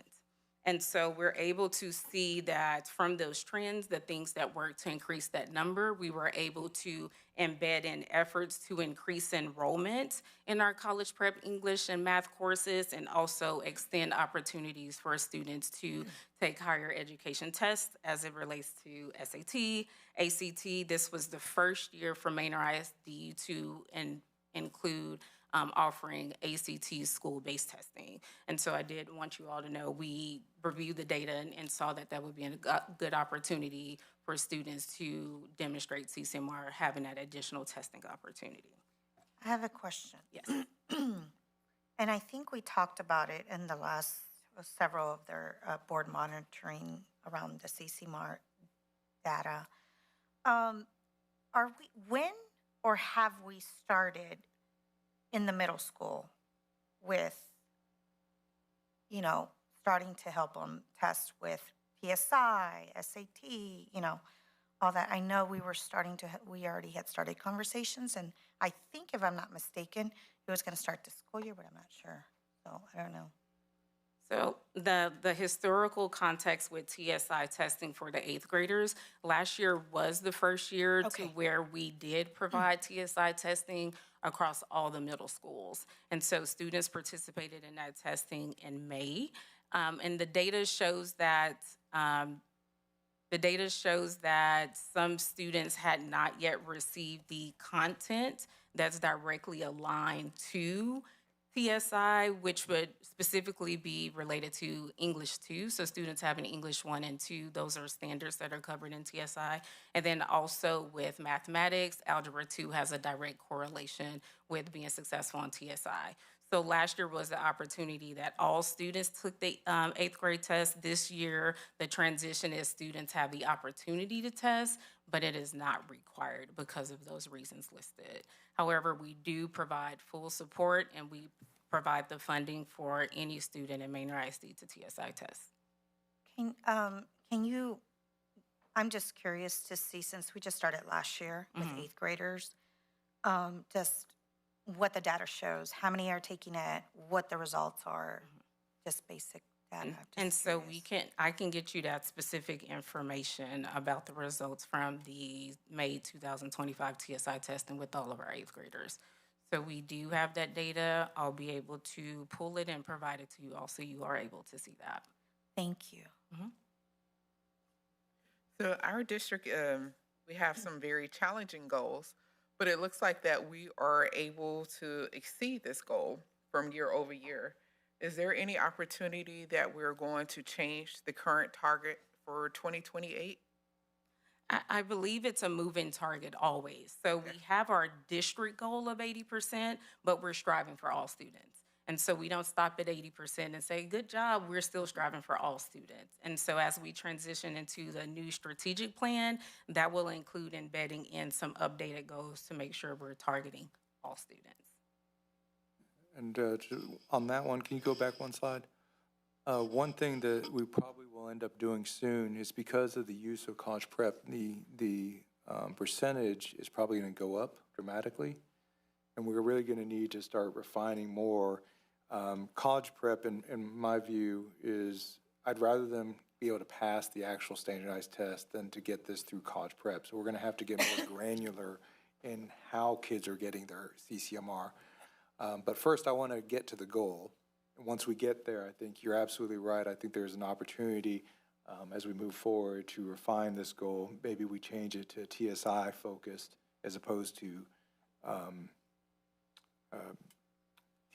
And so we're able to see that from those trends, the things that work to increase that number, we were able to embed in efforts to increase enrollment in our college prep English and math courses and also extend opportunities for students to take higher education tests as it relates to SAT, ACT. This was the first year for Manor ISD to include offering ACT school-based testing. And so I did want you all to know we reviewed the data and saw that that would be a good opportunity for students to demonstrate CCMR having that additional testing opportunity. I have a question. Yes. And I think we talked about it in the last several of their board monitoring around the CCMR data. When or have we started in the middle school with, starting to help them test with PSI, SAT, all that. I know we already had started conversations, and I think, if I'm not mistaken, it was going to start this school year, but I'm not sure. So I don't know. So the historical context with TSI testing for the eighth graders, last year was the first year to where we did provide TSI testing across all the middle schools. And so students participated in that testing in May. And the data shows that some students had not yet received the content that's directly aligned to TSI, which would specifically be related to English 2. So students having English 1 and 2, those are standards that are covered in TSI. And then also with mathematics, Algebra 2 has a direct correlation with being successful on TSI. So last year was the opportunity that all students took the eighth grade test. This year, the transition is students have the opportunity to test, but it is not required because of those reasons listed. However, we do provide full support, and we provide the funding for any student in Manor ISD to TSI test. Can you, I'm just curious to see, since we just started last year with eighth graders, just what the data shows, how many are taking it, what the results are, just basic data. And so I can get you that specific information about the results from the May 2025 TSI testing with all of our eighth graders. So we do have that data. I'll be able to pull it and provide it to you also. You are able to see that. Thank you. So our district, we have some very challenging goals, but it looks like that we are able to exceed this goal from year over year. Is there any opportunity that we're going to change the current target for 2028? I believe it's a moving target always. So we have our district goal of 80%, but we're striving for all students. And so we don't stop at 80% and say, good job, we're still striving for all students. And so as we transition into the new strategic plan, that will include embedding in some updated goals to make sure we're targeting all students. And on that one, can you go back one slide? One thing that we probably will end up doing soon is, because of the use of college prep, the percentage is probably going to go up dramatically. And we're really going to need to start refining more. College prep, in my view, is I'd rather them be able to pass the actual standardized test than to get this through college prep. So we're going to have to get more granular in how kids are getting their CCMR. But first, I want to get to the goal. And once we get there, I think you're absolutely right. I think there's an opportunity as we move forward to refine this goal. Maybe we change it to TSI focused as opposed to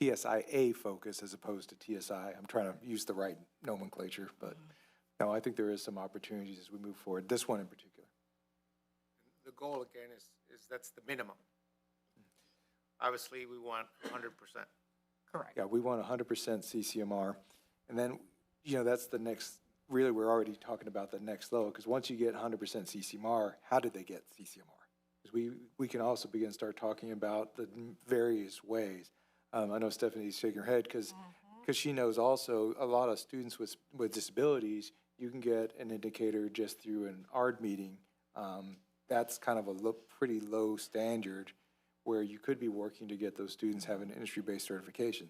TSIA focus as opposed to TSI. I'm trying to use the right nomenclature, but no, I think there is some opportunities as we move forward, this one in particular. The goal, again, is that's the minimum. Obviously, we want 100%. Correct. Yeah, we want 100% CCMR. And then, that's the next, really, we're already talking about the next level, because once you get 100% CCMR, how did they get CCMR? Because we can also begin to start talking about the various ways. I know Stephanie's shaking her head because she knows also a lot of students with disabilities, you can get an indicator just through an ARD meeting. That's kind of a pretty low standard where you could be working to get those students having an industry-based certification.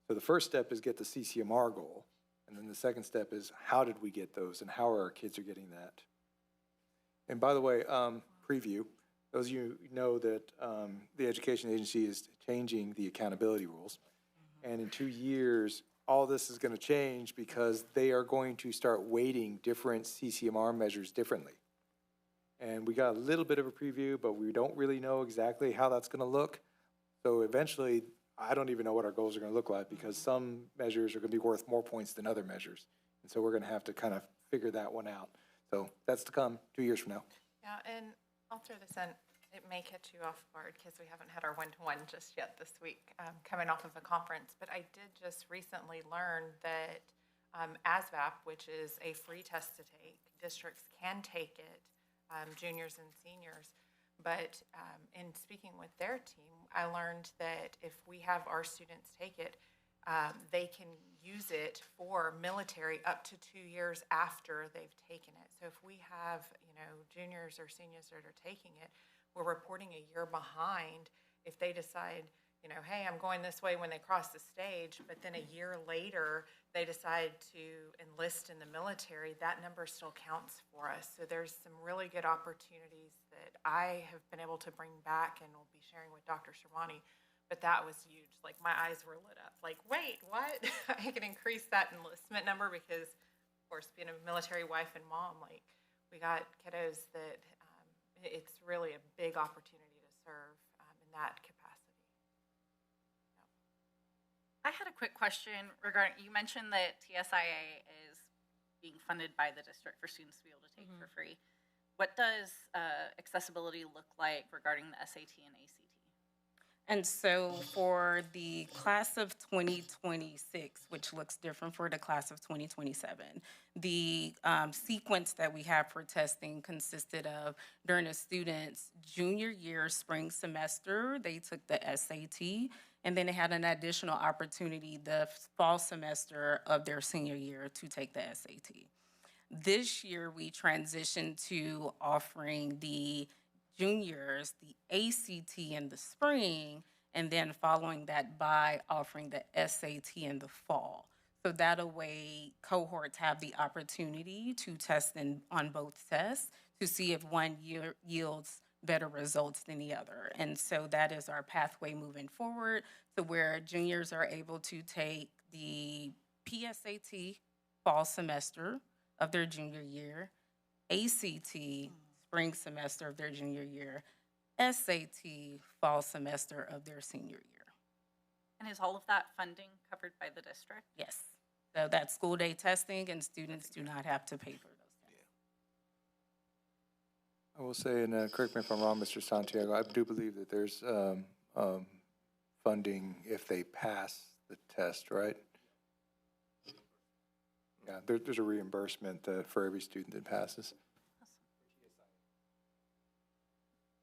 So the first step is get the CCMR goal. And then the second step is how did we get those and how are our kids are getting that? And by the way, preview, those of you who know that the education agency is changing the accountability rules. And in 2 years, all this is going to change because they are going to start weighting different CCMR measures differently. And we got a little bit of a preview, but we don't really know exactly how that's going to look. So eventually, I don't even know what our goals are going to look like because some measures are going to be worth more points than other measures. And so we're going to have to kind of figure that one out. So that's to come 2 years from now. Yeah, and I'll throw this in. It may catch you off guard because we haven't had our one-to-one just yet this week, coming off of a conference. But I did just recently learn that ASVAB, which is a free test to take, districts can take it, juniors and seniors. But in speaking with their team, I learned that if we have our students take it, they can use it for military up to 2 years after they've taken it. So if we have, juniors or seniors that are taking it, we're reporting a year behind if they decide, hey, I'm going this way when they cross the stage, but then a year later, they decide to enlist in the military, that number still counts for us. So there's some really good opportunities that I have been able to bring back and will be sharing with Dr. Shermani. But that was huge. Like, my eyes were lit up. Like, wait, what? I can increase that enlistment number because, of course, being a military wife and mom, like, we got kiddos that it's really a big opportunity to serve in that capacity. I had a quick question regarding, you mentioned that TSIA is being funded by the district for students to be able to take for free. What does accessibility look like regarding the SAT and ACT? And so for the class of 2026, which looks different for the class of 2027, the sequence that we have for testing consisted of during a student's junior year spring semester, they took the SAT, and then they had an additional opportunity the fall semester of their senior year to take the SAT. This year, we transitioned to offering the juniors the ACT in the spring, and then following that by offering the SAT in the fall. So that way cohorts have the opportunity to test on both tests to see if one yields better results than the other. And so that is our pathway moving forward, to where juniors are able to take the PSAT fall semester of their junior year, ACT spring semester of their junior year, SAT fall semester of their senior year. And is all of that funding covered by the district? Yes. So that's school day testing, and students do not have to pay for those tests. I will say, and correct me if I'm wrong, Mr. Santiago, I do believe that there's funding if they pass the test, right? Yeah, there's a reimbursement for every student that passes.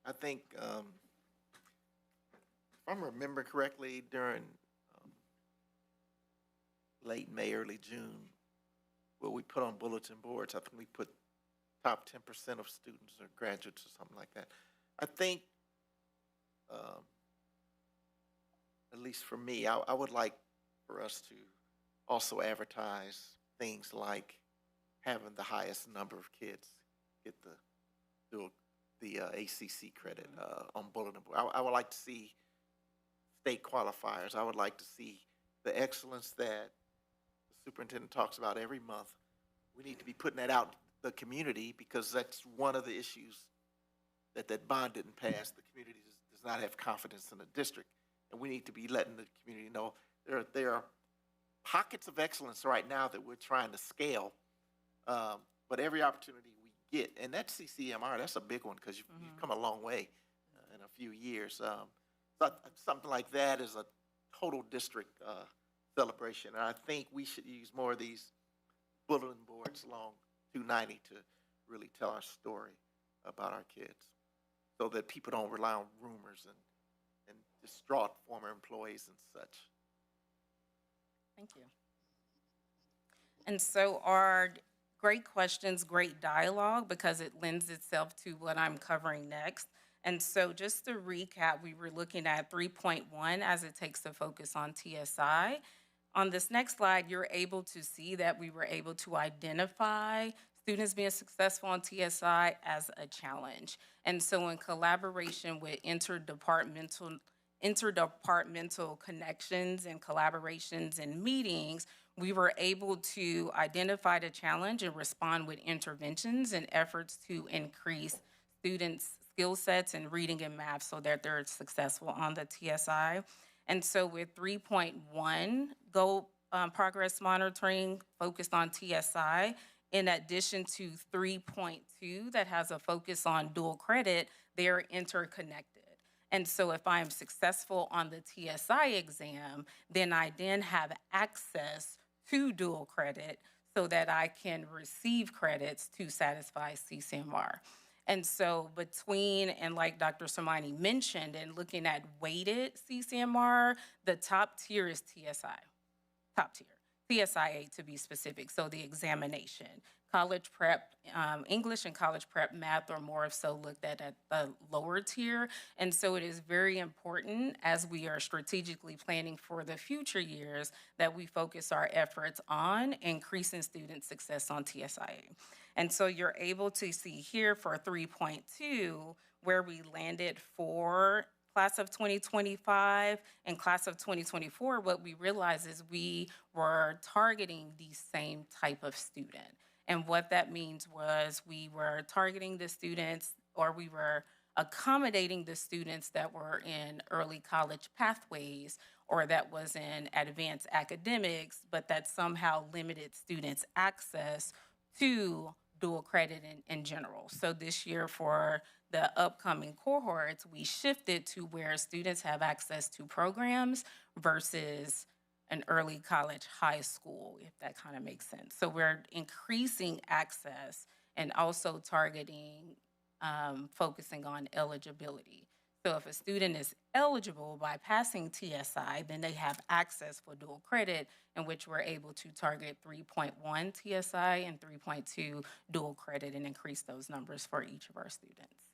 I think, if I remember correctly, during late May, early June, what we put on bulletin boards, I think we put top 10% of students or graduates or something like that. I think, at least for me, I would like for us to also advertise things like having the highest number of kids get the ACC credit on bulletin board. I would like to see state qualifiers. I would like to see the excellence that the superintendent talks about every month. We need to be putting that out in the community, because that's one of the issues that bond didn't pass. The community does not have confidence in the district, and we need to be letting the community know there are pockets of excellence right now that we're trying to scale, but every opportunity we get, and that CCMR, that's a big one, because you've come a long way in a few years. Something like that is a total district celebration, and I think we should use more of these bulletin boards along 290 to really tell our story about our kids, so that people don't rely on rumors and distraught former employees and such. Thank you. And so our great questions, great dialogue, because it lends itself to what I'm covering next. And so just to recap, we were looking at 3.1 as it takes the focus on TSI. On this next slide, you're able to see that we were able to identify students being successful on TSI as a challenge. And so in collaboration with interdepartmental connections and collaborations and meetings, we were able to identify the challenge and respond with interventions and efforts to increase students' skill sets in reading and math so that they're successful on the TSI. And so with 3.1, goal progress monitoring focused on TSI, in addition to 3.2 that has a focus on dual credit, they're interconnected. And so if I'm successful on the TSI exam, then I then have access to dual credit so that I can receive credits to satisfy CCMR. And so between, and like Dr. Somani mentioned, and looking at weighted CCMR, the top tier is TSI. top tier. TSIA to be specific, so the examination. College prep, English and college prep math are more so looked at the lower tier. And so it is very important as we are strategically planning for the future years that we focus our efforts on increasing student success on TSIA. And so you're able to see here for 3.2 where we landed for class of 2025 and class of 2024, what we realized is we were targeting the same type of student. And what that means was we were targeting the students, or we were accommodating the students that were in early college pathways or that was in advanced academics, but that somehow limited students' access to dual credit in general. So this year for the upcoming cohorts, we shifted to where students have access to programs versus an early college high school, if that kind of makes sense. So we're increasing access and also targeting, focusing on eligibility. So if a student is eligible by passing TSI, then they have access for dual credit, in which we're able to target 3.1 TSI and 3.2 dual credit and increase those numbers for each of our students.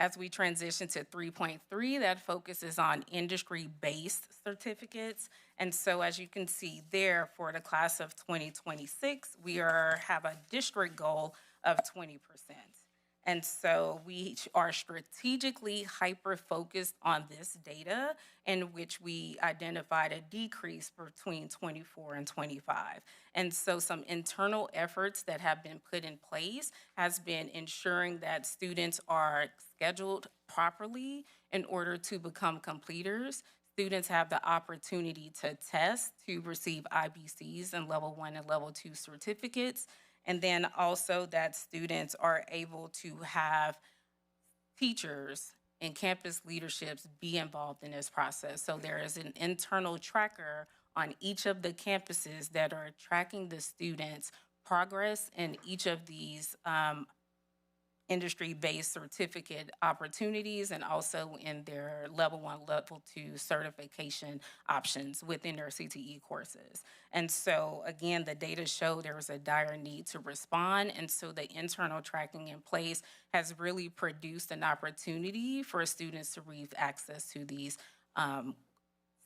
As we transition to 3.3, that focuses on industry-based certificates. And so as you can see there, for the class of 2026, we have a district goal of 20%. And so we are strategically hyper-focused on this data, in which we identified a decrease between 24 and 25. And so some internal efforts that have been put in place has been ensuring that students are scheduled properly in order to become completers. Students have the opportunity to test to receive IBCs and level 1 and level 2 certificates. And then also that students are able to have teachers and campus leaderships be involved in this process. So there is an internal tracker on each of the campuses that are tracking the students' progress in each of these industry-based certificate opportunities, and also in their level 1, level 2 certification options within their CTE courses. And so again, the data show there was a dire need to respond, and so the internal tracking in place has really produced an opportunity for students to receive access to these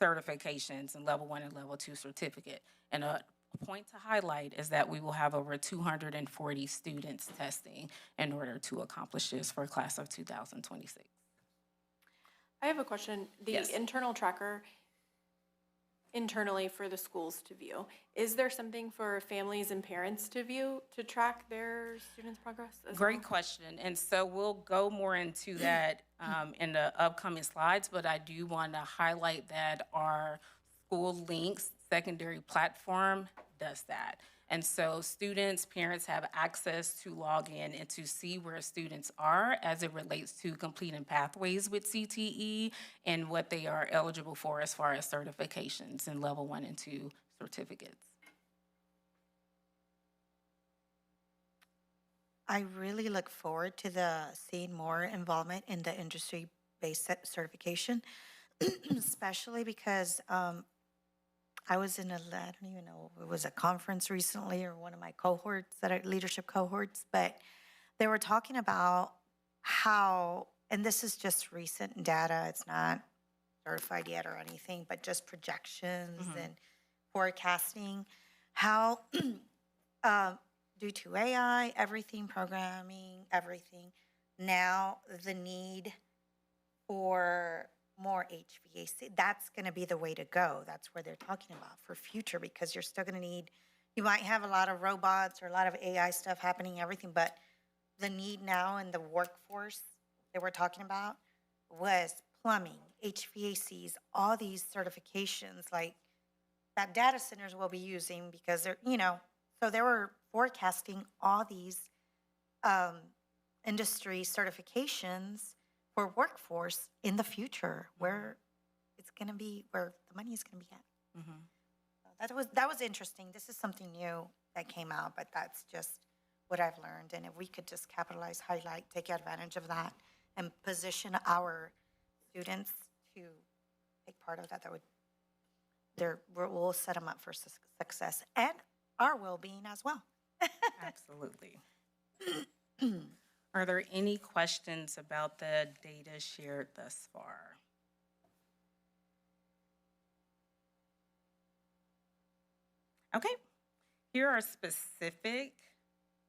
certifications and level 1 and level 2 certificate. And a point to highlight is that we will have over 240 students testing in order to accomplish this for class of 2026. I have a question. The Yes. internal tracker internally for the schools to view, is there something for families and parents to view to track their students' progress as Great well? question. And so we'll go more into that in the upcoming slides, but I do want to highlight that our School Links secondary platform does that. And so students, parents have access to log in and to see where students are as it relates to completing pathways with CTE and what they are eligible for as far as certifications in level 1 and 2 certificates. I really look forward to seeing more involvement in the industry-based certification, especially because I was in I don't even know, it was a conference recently or one of my cohorts, leadership cohorts, but they were talking about how, and this is just recent data, it's not certified yet or anything, but just projections and forecasting, how due to AI, everything, programming, everything, now the need for more HVAC, that's going to be the way to go. That's where they're talking about for future, because you're still going to need, you might have a lot of robots or a lot of AI stuff happening, everything, but the need now in the workforce that we're talking about was plumbing, HVACs, all these certifications like that data centers will be using, because they're, so they were forecasting all these industry certifications for workforce in the future, where it's going to be, where the money is going to be at. So that was interesting. This is something new that came out, but that's just what I've learned. And if we could just capitalize, highlight, take advantage of that, and position our students to take part of that, that would we'll set them up for success and our well-being as well. Absolutely. Are there any questions about the data shared thus far? Okay, here are specific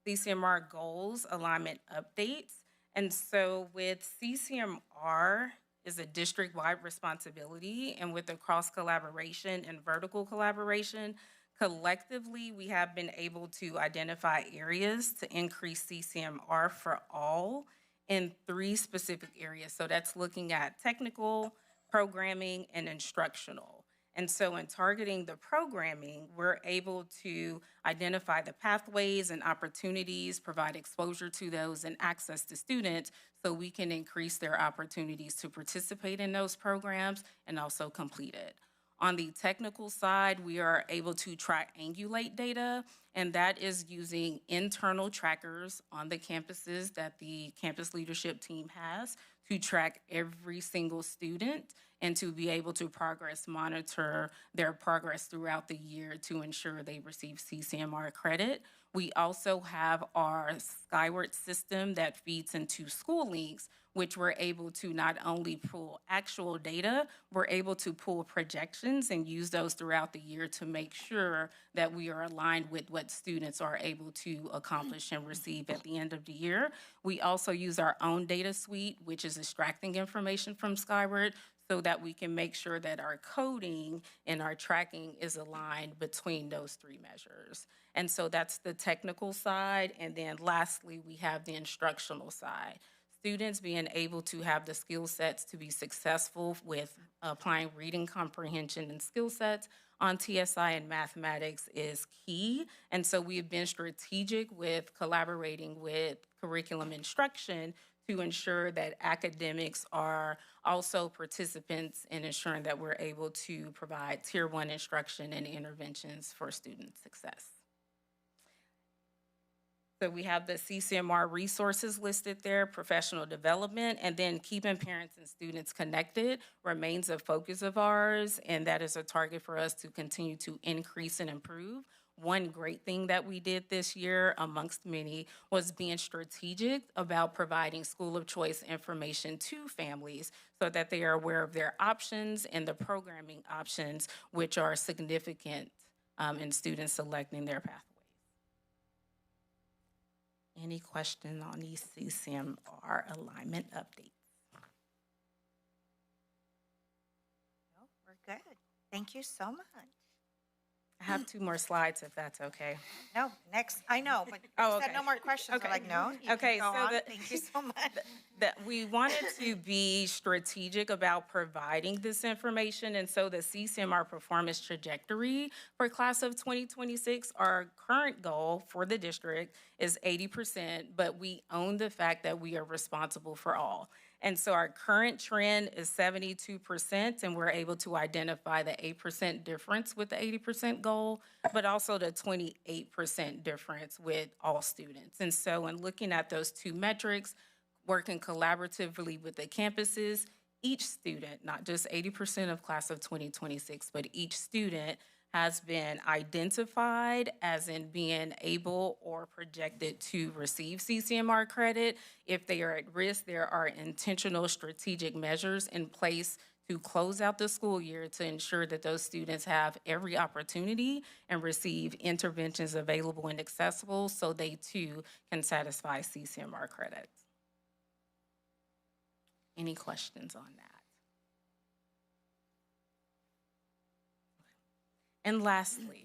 CCMR goals alignment updates. And so with CCMR is a district-wide responsibility, and with the cross-collaboration and vertical collaboration, collectively, we have been able to identify areas to increase CCMR for all in 3 specific areas. So that's looking at technical, programming, and instructional. And so in targeting the programming, we're able to identify the pathways and opportunities, provide exposure to those and access to students so we can increase their opportunities to participate in those programs and also complete it. On the technical side, we are able to triangulate data, and that is using internal trackers on the campuses that the campus leadership team has to track every single student and to be able to monitor their progress throughout the year to ensure they receive CCMR credit. We also have our Skyward system that feeds into School Links, which we're able to not only pull actual data, we're able to pull projections and use those throughout the year to make sure that we are aligned with what students are able to accomplish and receive at the end of the year. We also use our own data suite, which is extracting information from Skyward, so that we can make sure that our coding and our tracking is aligned between those 3 measures. And so that's the technical side. And then lastly, we have the instructional side. Students being able to have the skill sets to be successful with applying reading comprehension and skill sets on TSI and mathematics is key. And so we've been strategic with collaborating with curriculum instruction to ensure that academics are also participants in ensuring that we're able to provide Tier 1 instruction and interventions for student success. So we have the CCMR resources listed there, professional development, and then keeping parents and students connected remains a focus of ours, and that is a target for us to continue to increase and improve. One great thing that we did this year, amongst many, was being strategic about providing school of choice information to families so that they are aware of their options and the programming options, which are significant in students selecting their pathway. Any question on these CCMR alignment updates? No, we're good. Thank you so much. I have 2 more slides if that's okay. No, next, I know, but Oh, you said okay. no more questions. Okay. I'm like, no, you Okay, can go so on. the- Thank you so much. That we wanted to be strategic about providing this information, and so the CCMR performance trajectory for class of 2026, our current goal for the district is 80%, but we own the fact that we are responsible for all. And so our current trend is 72%, and we're able to identify the 8% difference with the 80% goal, but also the 28% difference with all students. And so in looking at those 2 metrics, working collaboratively with the campuses, each student, not just 80% of class of 2026, but each student has been identified as in being able or projected to receive CCMR credit. If they are at risk, there are intentional strategic measures in place to close out the school year to ensure that those students have every opportunity and receive interventions available and accessible so they too can satisfy CCMR credits. Any questions on that? And lastly,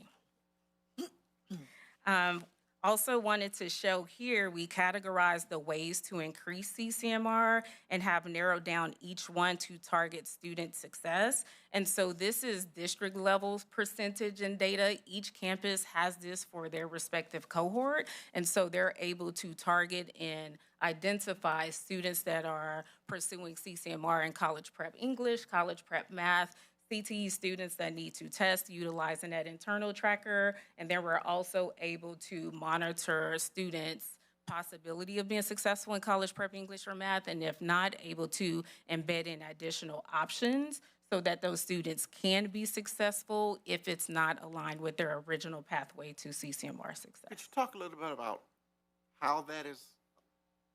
also wanted to show here, we categorize the ways to increase CCMR and have narrowed down each one to target student success. And so this is district level percentage and data. Each campus has this for their respective cohort. And so they're able to target and identify students that are pursuing CCMR in college prep English, college prep math, CTE students that need to test utilizing that internal tracker. And then we're also able to monitor students' possibility of being successful in college prep English or math, and if not, able to embed in additional options so that those students can be successful if it's not aligned with their original pathway to CCMR success. Could you talk a little bit about how that is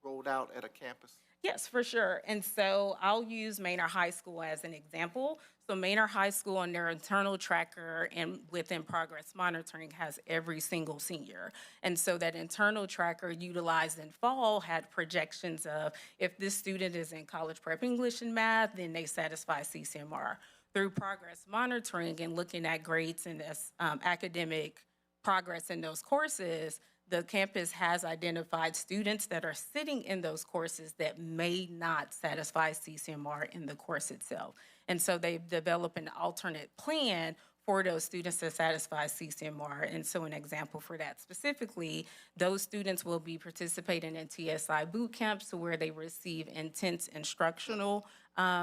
rolled out at a campus? Yes, for sure. And so I'll use Manor High School as an example. So Manor High School on their internal tracker and within progress monitoring has every single senior. And so that internal tracker utilized in fall had projections of if this student is in college prep English and math, then they satisfy CCMR. Through progress monitoring and looking at grades and academic progress in those courses, the campus has identified students that are sitting in those courses that may not satisfy CCMR in the course itself. And so they've developed an alternate plan for those students to satisfy CCMR. And so an example for that specifically, those students will be participating in TSI boot camps where they receive intense instructional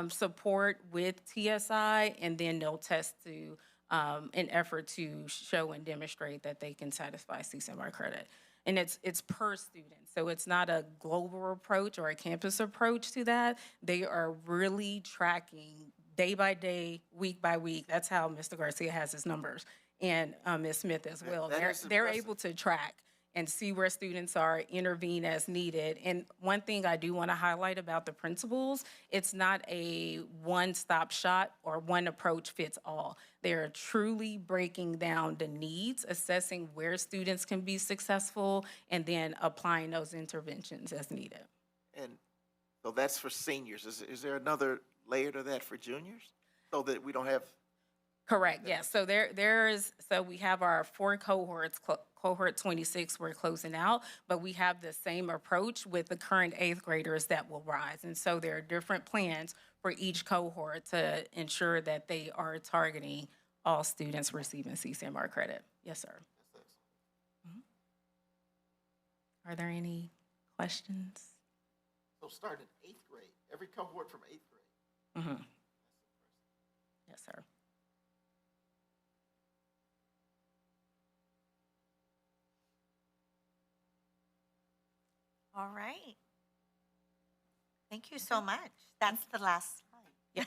support with TSI, and then they'll test to an effort to show and demonstrate that they can satisfy CCMR credit. And it's per student, so it's not a global approach or a campus approach to that. They are really tracking day by day, week by week. That's how Mr. Garcia has his numbers, and Ms. Smith as well. They're able to track and see where students are, intervene as needed. And one thing I do want to highlight about the principals, it's not a one-stop shop or one approach fits all. They're truly breaking down the needs, assessing where students can be successful, and then applying those interventions as needed. And so that's for seniors. Is there another layer to that for juniors? So that we don't have... Correct, yes. So so we have our 4 cohorts, cohort 26 we're closing out, but we have the same approach with the current 8th graders that will rise. And so there are different plans for each cohort to ensure that they are targeting all students receiving CCMR credit. Yes, sir. Mhm. Are there any questions? So starting 8th grade, every cohort from 8th grade. Mm-hmm. Yes, sir. All right. Thank you so much. That's the last slide. Yes,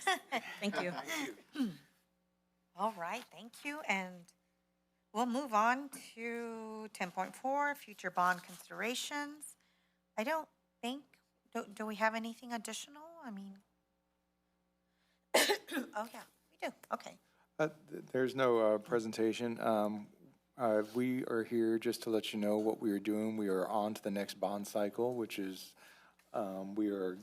thank you. All right, thank you. And we'll move on to 10.4, future bond considerations. I don't think, do we have anything additional? I mean, oh, yeah, we do. Okay. There's no presentation. We are here just to let you know what we are doing. We are on to the next bond cycle, which is, we are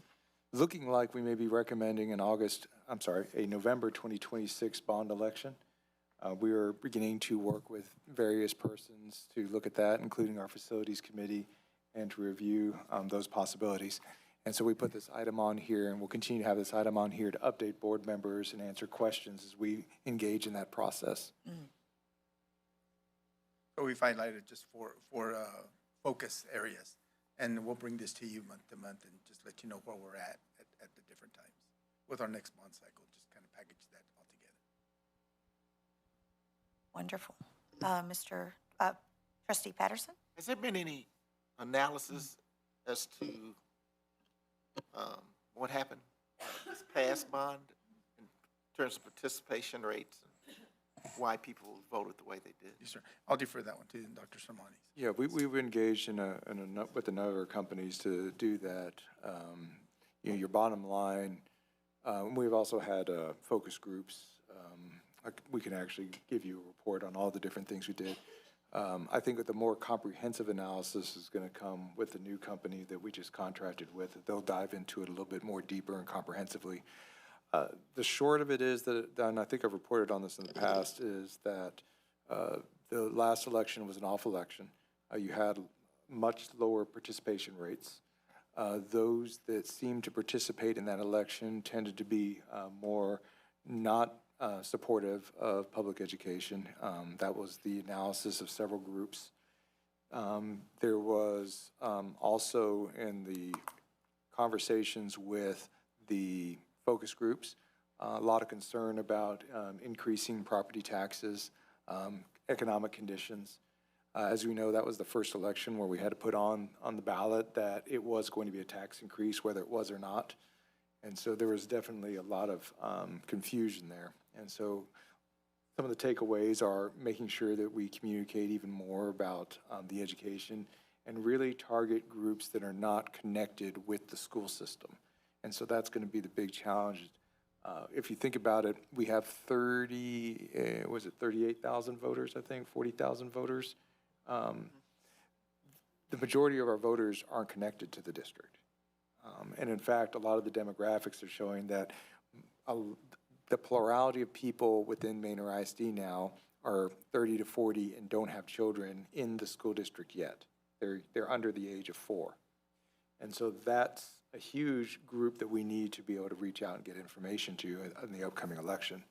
looking like we may be recommending a November 2026 bond election. We are beginning to work with various persons to look at that, including our facilities committee, and to review those possibilities. And so we put this item on here, and we'll continue to have this item on here to update board members and answer questions as we engage in that process. So we've highlighted just for focus areas, and we'll bring this to you month to month and just let you know where we're at the different times with our next bond cycle, just kind of package that all together. Wonderful. Trustee Patterson? Has there been any analysis as to what happened this past bond in terms of participation rates and why people voted the way they did? Yes, sir. I'll defer that one to Dr. Samani. Yeah, we've engaged with another companies to do that. Your bottom line. We've also had focus groups. We can actually give you a report on all the different things we did. I think that the more comprehensive analysis is going to come with the new company that we just contracted with. They'll dive into it a little bit more deeper and comprehensively. The short of it is that, and I think I've reported on this in the past, is that the last election was an off election. You had much lower participation rates. Those that seemed to participate in that election tended to be more not supportive of public education. That was the analysis of several groups. There was also in the conversations with the focus groups, a lot of concern about increasing property taxes, economic conditions. As we know, that was the first election where we had to put on the ballot that it was going to be a tax increase, whether it was or not. And so there was definitely a lot of confusion there. And so some of the takeaways are making sure that we communicate even more about the education and really target groups that are not connected with the school system. And so that's going to be the big challenge. If you think about it, we have 38,000 voters, I think, 40,000 voters. The majority of our voters aren't connected to the district. And in fact, a lot of the demographics are showing that the plurality of people within Manor ISD now are 30 to 40 and don't have children in the school district yet. They're under the age of 4. And so that's a huge group that we need to be able to reach out and get information to in the upcoming election.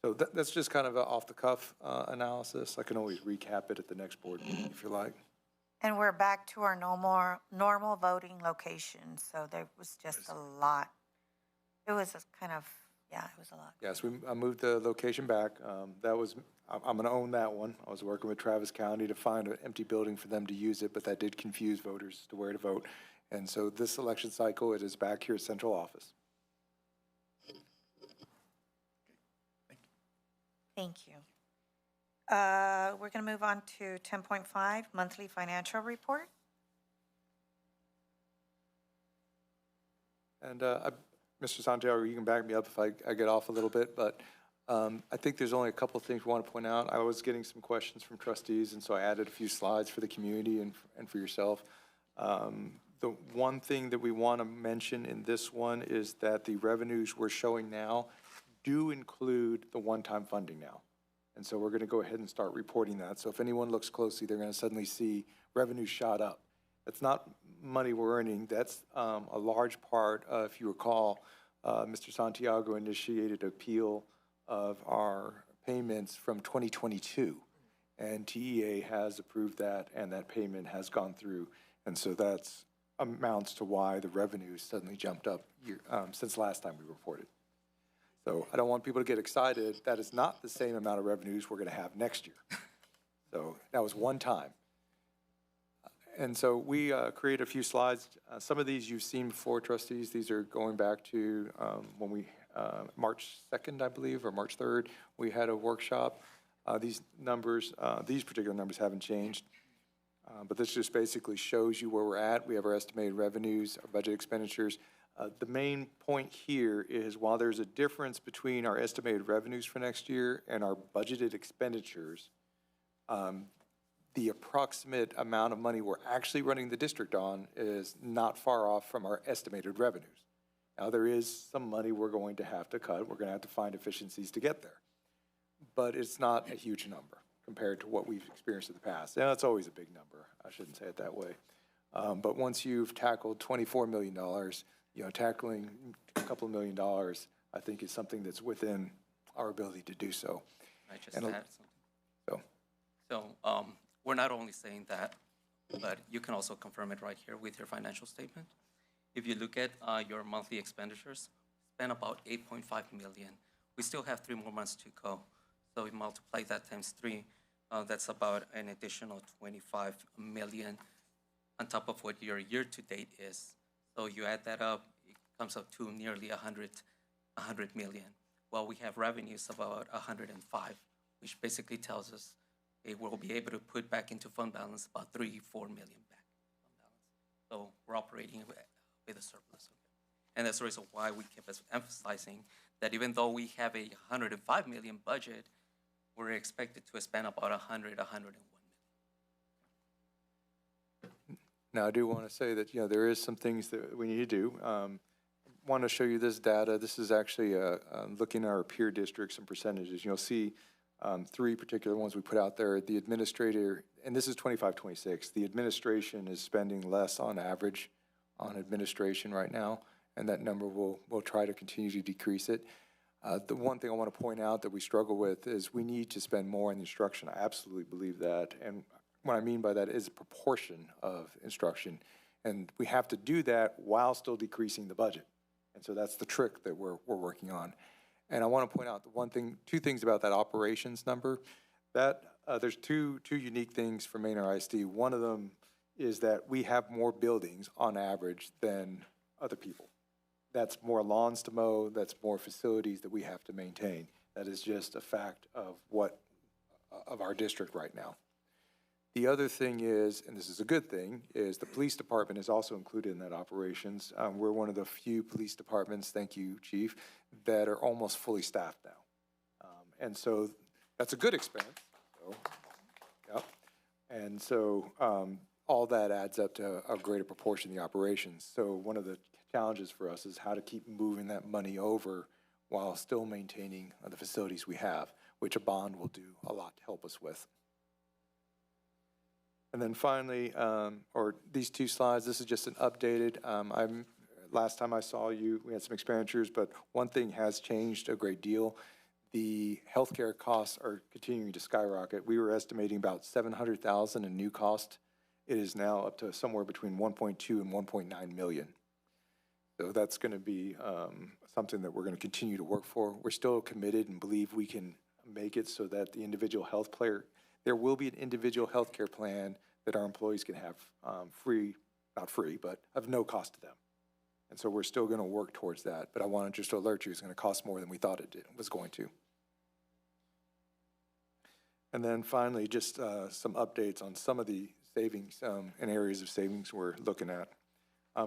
So that's just kind of an off-the-cuff analysis. I can always recap it at the next board meeting if you like. And we're back to our normal voting location, so there was just a lot. It was a kind of, yeah, it was a lot. Yes, I moved the location back. I'm going to own that one. I was working with Travis County to find an empty building for them to use it, but that did confuse voters to where to vote. And so this election cycle, it is back here at central office. Thank you. We're going to move on to 10.5, monthly financial report. And Mr. Santiago, you can back me up if I get off a little bit, but I think there's only a couple of things we want to point out. I was getting some questions from trustees, and so I added a few slides for the community and for yourself. The one thing that we want to mention in this one is that the revenues we're showing now do include the one-time funding now. And so we're going to go ahead and start reporting that. So if anyone looks closely, they're going to suddenly see revenue shot up. That's not money we're earning. That's a large part, if you recall, Mr. Santiago initiated appeal of our payments from 2022. And TEA has approved that, and that payment has gone through. And so that's amounts to why the revenue suddenly jumped up since last time we reported. So I don't want people to get excited. That is not the same amount of revenues we're going to have next year. So that was one time. And so we created a few slides. Some of these you've seen before, trustees. These are going back to when we, March 2nd, I believe, or March 3rd, we had a workshop. These numbers, these particular numbers haven't changed. But this just basically shows you where we're at. We have our estimated revenues, our budget expenditures. The main point here is while there's a difference between our estimated revenues for next year and our budgeted expenditures, the approximate amount of money we're actually running the district on is not far off from our estimated revenues. Now, there is some money we're going to have to cut. We're going to have to find efficiencies to get there. But it's not a huge number compared to what we've experienced in the past. Now, it's always a big number. I shouldn't say it that way. But once you've tackled $24 million, tackling a couple of $1 million, I think is something that's within our ability to do so. I just add something. So we're not only saying that, but you can also confirm it right here with your financial statement. If you look at your monthly expenditures, spend about $8.5 million. We still have 3 more months to go. So we multiply that times 3, that's about an additional $25 million on top of what your year-to-date is. So you add that up, it comes up to nearly 100 million. Well, we have revenues of about 105, which basically tells us we'll be able to put back into fund balance about 3-4 million back fund balance. So we're operating with a surplus. And that's the reason why we keep emphasizing that even though we have a 105 million budget, we're expected to spend about 101 million. Now, I do want to say that, there is some things that we need to do. Want to show you this data. This is actually looking at our peer districts and percentages. You'll see 3 particular ones we put out there. The administrator, and this is 25-26, the administration is spending less on average on administration right now, and that number we'll try to continue to decrease it. The one thing I want to point out that we struggle with is we need to spend more on instruction. I absolutely believe that, and what I mean by that is a proportion of instruction, and we have to do that while still decreasing the budget. And so that's the trick that we're working on. And I want to point out the 2 things about that operations number. That there's two unique things for Manor ISD. One of them is that we have more buildings on average than other people. that's more lawns to mow, that's more facilities that we have to maintain. That is just a fact of of our district right now. The other thing is, and this is a good thing, is the police department is also included in that operations. We're one of the few police departments, thank you, Chief, that are almost fully staffed now. And so that's a good expense. So, yep. And so all that adds up to a greater proportion of the operations. So one of the challenges for us is how to keep moving that money over while still maintaining the facilities we have, which a bond will do a lot to help us with. And then finally, or these two slides, this is just an updated. Last time I saw you, we had some expenditures, but one thing has changed a great deal. The healthcare costs are continuing to skyrocket. We were estimating about $700,000 in new cost. It is now up to somewhere between 1.2 and 1.9 million. So that's going to be something that we're going to continue to work for. We're still committed and believe we can make it so that the individual health player, there will be an individual health care plan that our employees can have free, not free, but of no cost to them. And so we're still going to work towards that. But I wanted just to alert you, it's going to cost more than we thought it was going to. And then finally, just some updates on some of the savings and areas of savings we're looking at.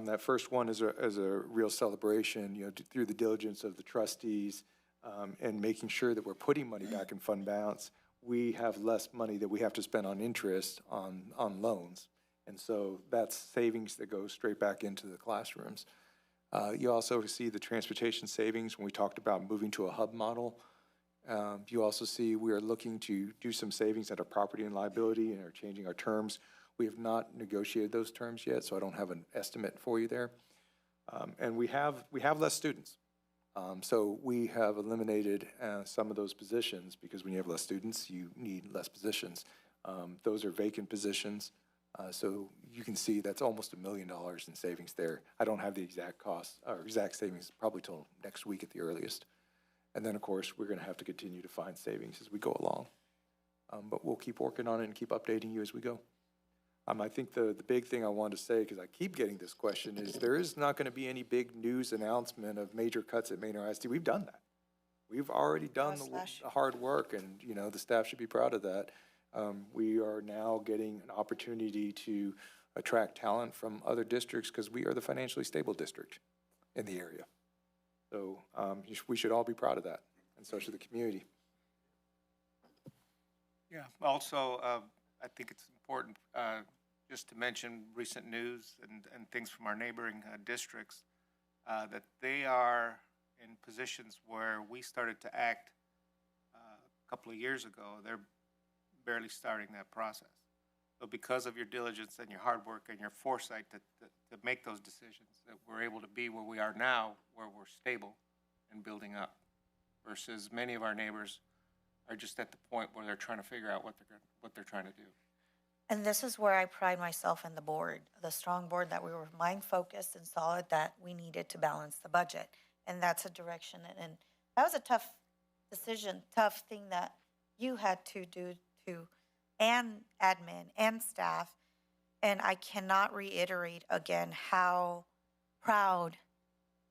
That first one is a real celebration, you know, through the diligence of the trustees and making sure that we're putting money back in fund balance. We have less money that we have to spend on interest on loans. And so that's savings that goes straight back into the classrooms. You also see the transportation savings when we talked about moving to a hub model. You also see we are looking to do some savings at our property and liability and are changing our terms. We have not negotiated those terms yet, so I don't have an estimate for you there. And we have less students. So we have eliminated some of those positions because when you have less students, you need less positions. Those are vacant positions. So you can see that's almost $1 million in savings there. I don't have the exact cost or exact savings probably till next week at the earliest. And then, of course, we're going to have to continue to find savings as we go along. But we'll keep working on it and keep updating you as we go. I think the big thing I wanted to say, because I keep getting this question, is there is not going to be any big news announcement of major cuts at Manor ISD. We've done that. We've already done the hard work, and you know the staff should be proud of that. We are now getting an opportunity to attract talent from other districts because we are the financially stable district in the area. So we should all be proud of that, and so should the community. Yeah, also, I think it's important just to mention recent news and things from our neighboring districts, that they are in positions where we started to act a couple of years ago. They're barely starting that process. So because of your diligence and your hard work and your foresight to make those decisions, that we're able to be where we are now, where we're stable and building up, versus many of our neighbors are just at the point where they're trying to figure out what they're trying to do. And this is where I pride myself in the board, the strong board, that we were mind-focused and solid, that we needed to balance the budget. And that's a direction. And that was a tough decision, tough thing that you had to do too, and admin and staff. And I cannot reiterate again how proud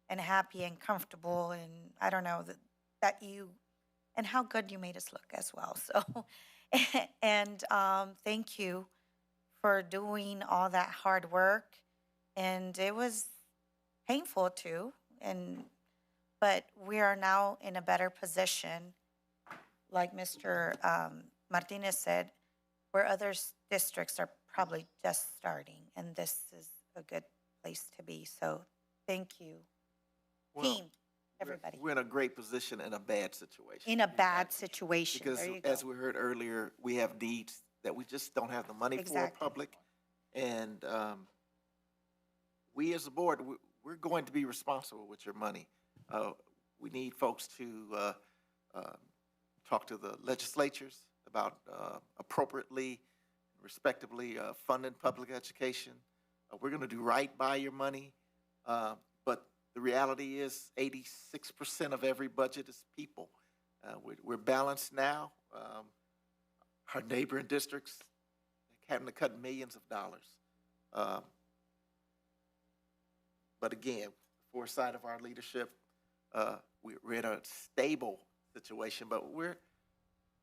and happy and comfortable and I don't know that you, and how good you made us look as well. So, and thank you for doing all that hard work. And it was painful too. But we are now in a better position, like Mr. Martinez said, where other districts are probably just starting, and this is a good place to be. So thank you, team, everybody. We're in a great position in a bad situation. In a bad situation. Because There you go. as we heard earlier, we have needs that we just don't have the money Exactly. for public. And we as a board, we're going to be responsible with your money. We need folks to talk to the legislatures about appropriately, respectably funding public education. We're going to do right by your money, but the reality is 86% of every budget is people. We're balanced now. Our neighboring districts having to cut millions of dollars. But again, foresight of our leadership, we're in a stable situation, but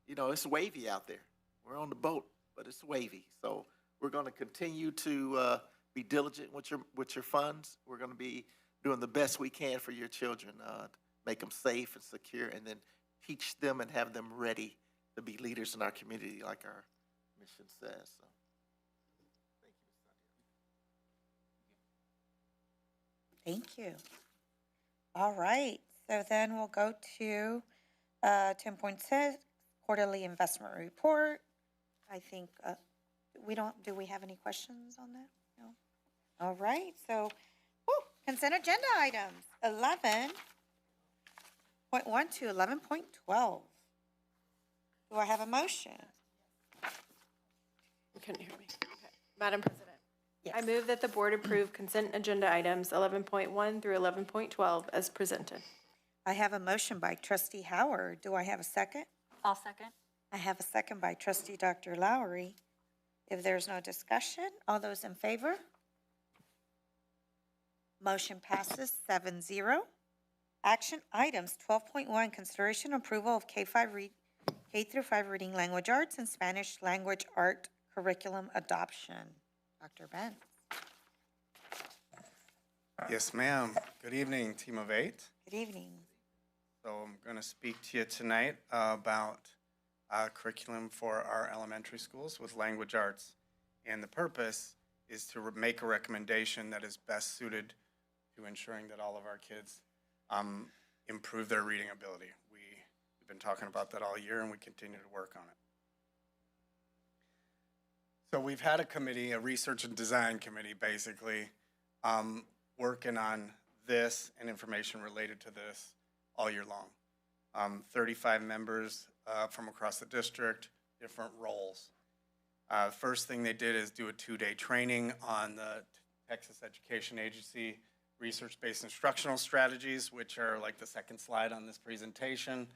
it's wavy out there. We're on the boat, but it's wavy. So we're going to continue to be diligent with your funds. We're going to be doing the best we can for your children, make them safe and secure, and then teach them and have them ready to be leaders in our community, like our mission says. So, Thank you. All right, so then we'll go to 10.6, quarterly investment report. I think do we have any questions on that? No? All right, so consent agenda items, 11.1 to 11.12. Do I have a motion? You couldn't hear me. Okay. Madam President. Yes. I move that the board approve consent agenda items 11.1 through 11.12 as presented. I have a motion by trustee Howard. Do I have a second? I'll second. I have a second by trustee Dr. Lowry. If there's no discussion, all those in favor? Motion passes 7-0. Action items 12.1, consideration approval of K through 5 reading language arts and Spanish language art curriculum adoption. Dr. Benz. Yes, ma'am. Good evening, Team of 8. Good evening. So I'm going to speak to you tonight about curriculum for our elementary schools with language arts. And the purpose is to make a recommendation that is best suited to ensuring that all of our kids improve their reading ability. We've been talking about that all year, and we continue to work on it. So we've had a committee, a research and design committee, basically, working on this and information related to this all year long. 35 members from across the district, different roles. First thing they did is do a 2-day training on the Texas Education Agency research-based instructional strategies, which are like the second slide on this presentation.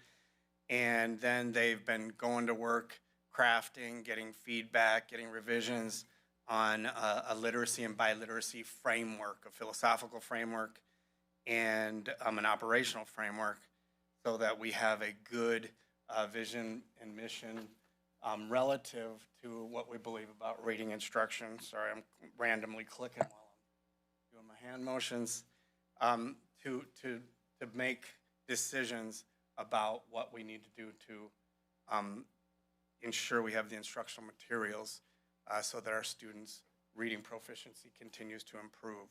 And then they've been going to work crafting, getting feedback, getting revisions on a literacy and biliteracy framework, a philosophical framework, and an operational framework, so that we have a good vision and mission relative to what we believe about reading instruction. Sorry, I'm randomly clicking while I'm doing my hand motions, to make decisions about what we need to do to ensure we have the instructional materials so that our students' reading proficiency continues to improve.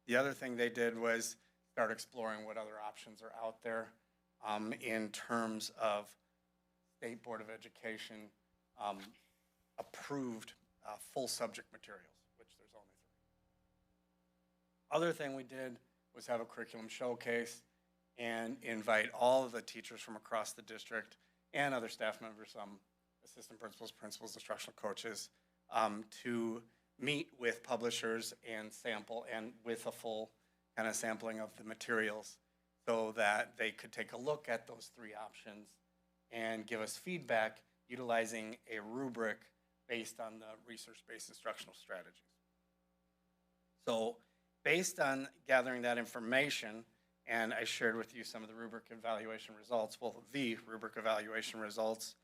The other thing they did was start exploring what other options are out there in terms of State Board of Education approved full subject materials, which there's only 3. Other thing we did was have a curriculum showcase and invite all of the teachers from across the district and other staff members, assistant principals, instructional coaches, to meet with publishers and sample, and with a full kind of sampling of the materials, so that they could take a look at those 3 options and give us feedback utilizing a rubric based on the research-based instructional strategies. So based on gathering that information, and I shared with you some of the rubric evaluation results, the rubric evaluation results,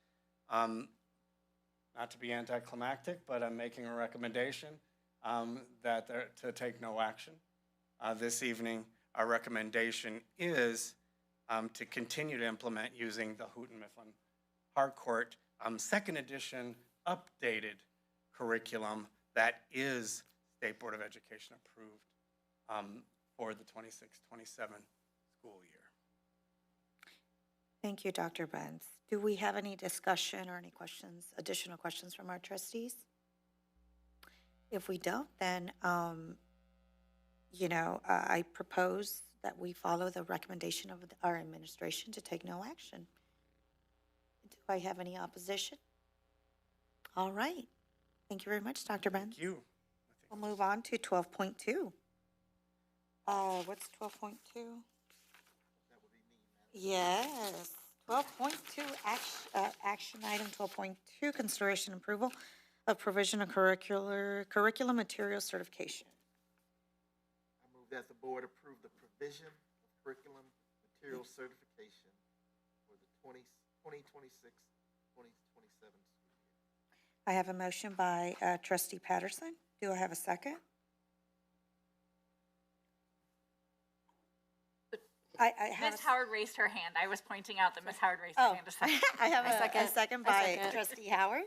not to be anticlimactic, but I'm making a recommendation to take no action. This evening, our recommendation is to continue to implement using the Houghton Mifflin Harcourt 2nd edition updated curriculum that is State Board of Education approved for the 26-27 school year. Thank you, Dr. Benz. Do we have any discussion or any questions, additional questions from our trustees? If we don't, then, I propose that we follow the recommendation of our administration to take no action. Do I have any opposition? All right. Thank you very much, Dr. Benz. Thank you. We'll move on to 12.2. What's 12.2? Yes, 12.2, action item 12.2, consideration and approval of provision of curriculum material certification. that the board approve the provision of curriculum material certification for the 2026-2027 school year. I have a motion by trustee Patterson. Do I have a second? I have Ms. Howard raised her hand. I was pointing out that Ms. Howard raised her Oh, hand a second. I have a second. second I by second. trustee Howard.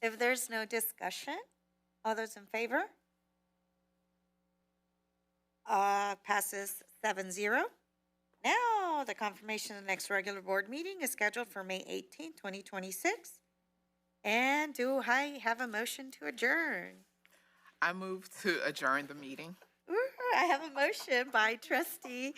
If there's no discussion, all those in favor? Passes 7-0. Now, the confirmation of the next regular board meeting is scheduled for May 18, 2026. And do I have a motion to adjourn? I move to adjourn the meeting. Ooh, I have a motion by trustee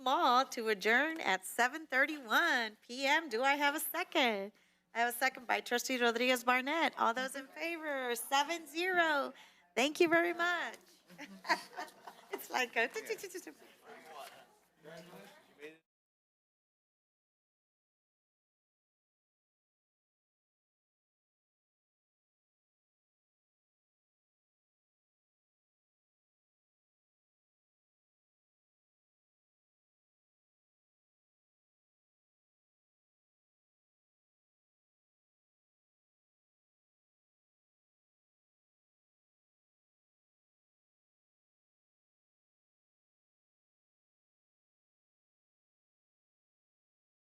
Small to adjourn at 7:31 PM. Do I have a second? I have a second by trustee Rodriguez Barnett. All those in favor, 7-0. Thank you very much. It's like a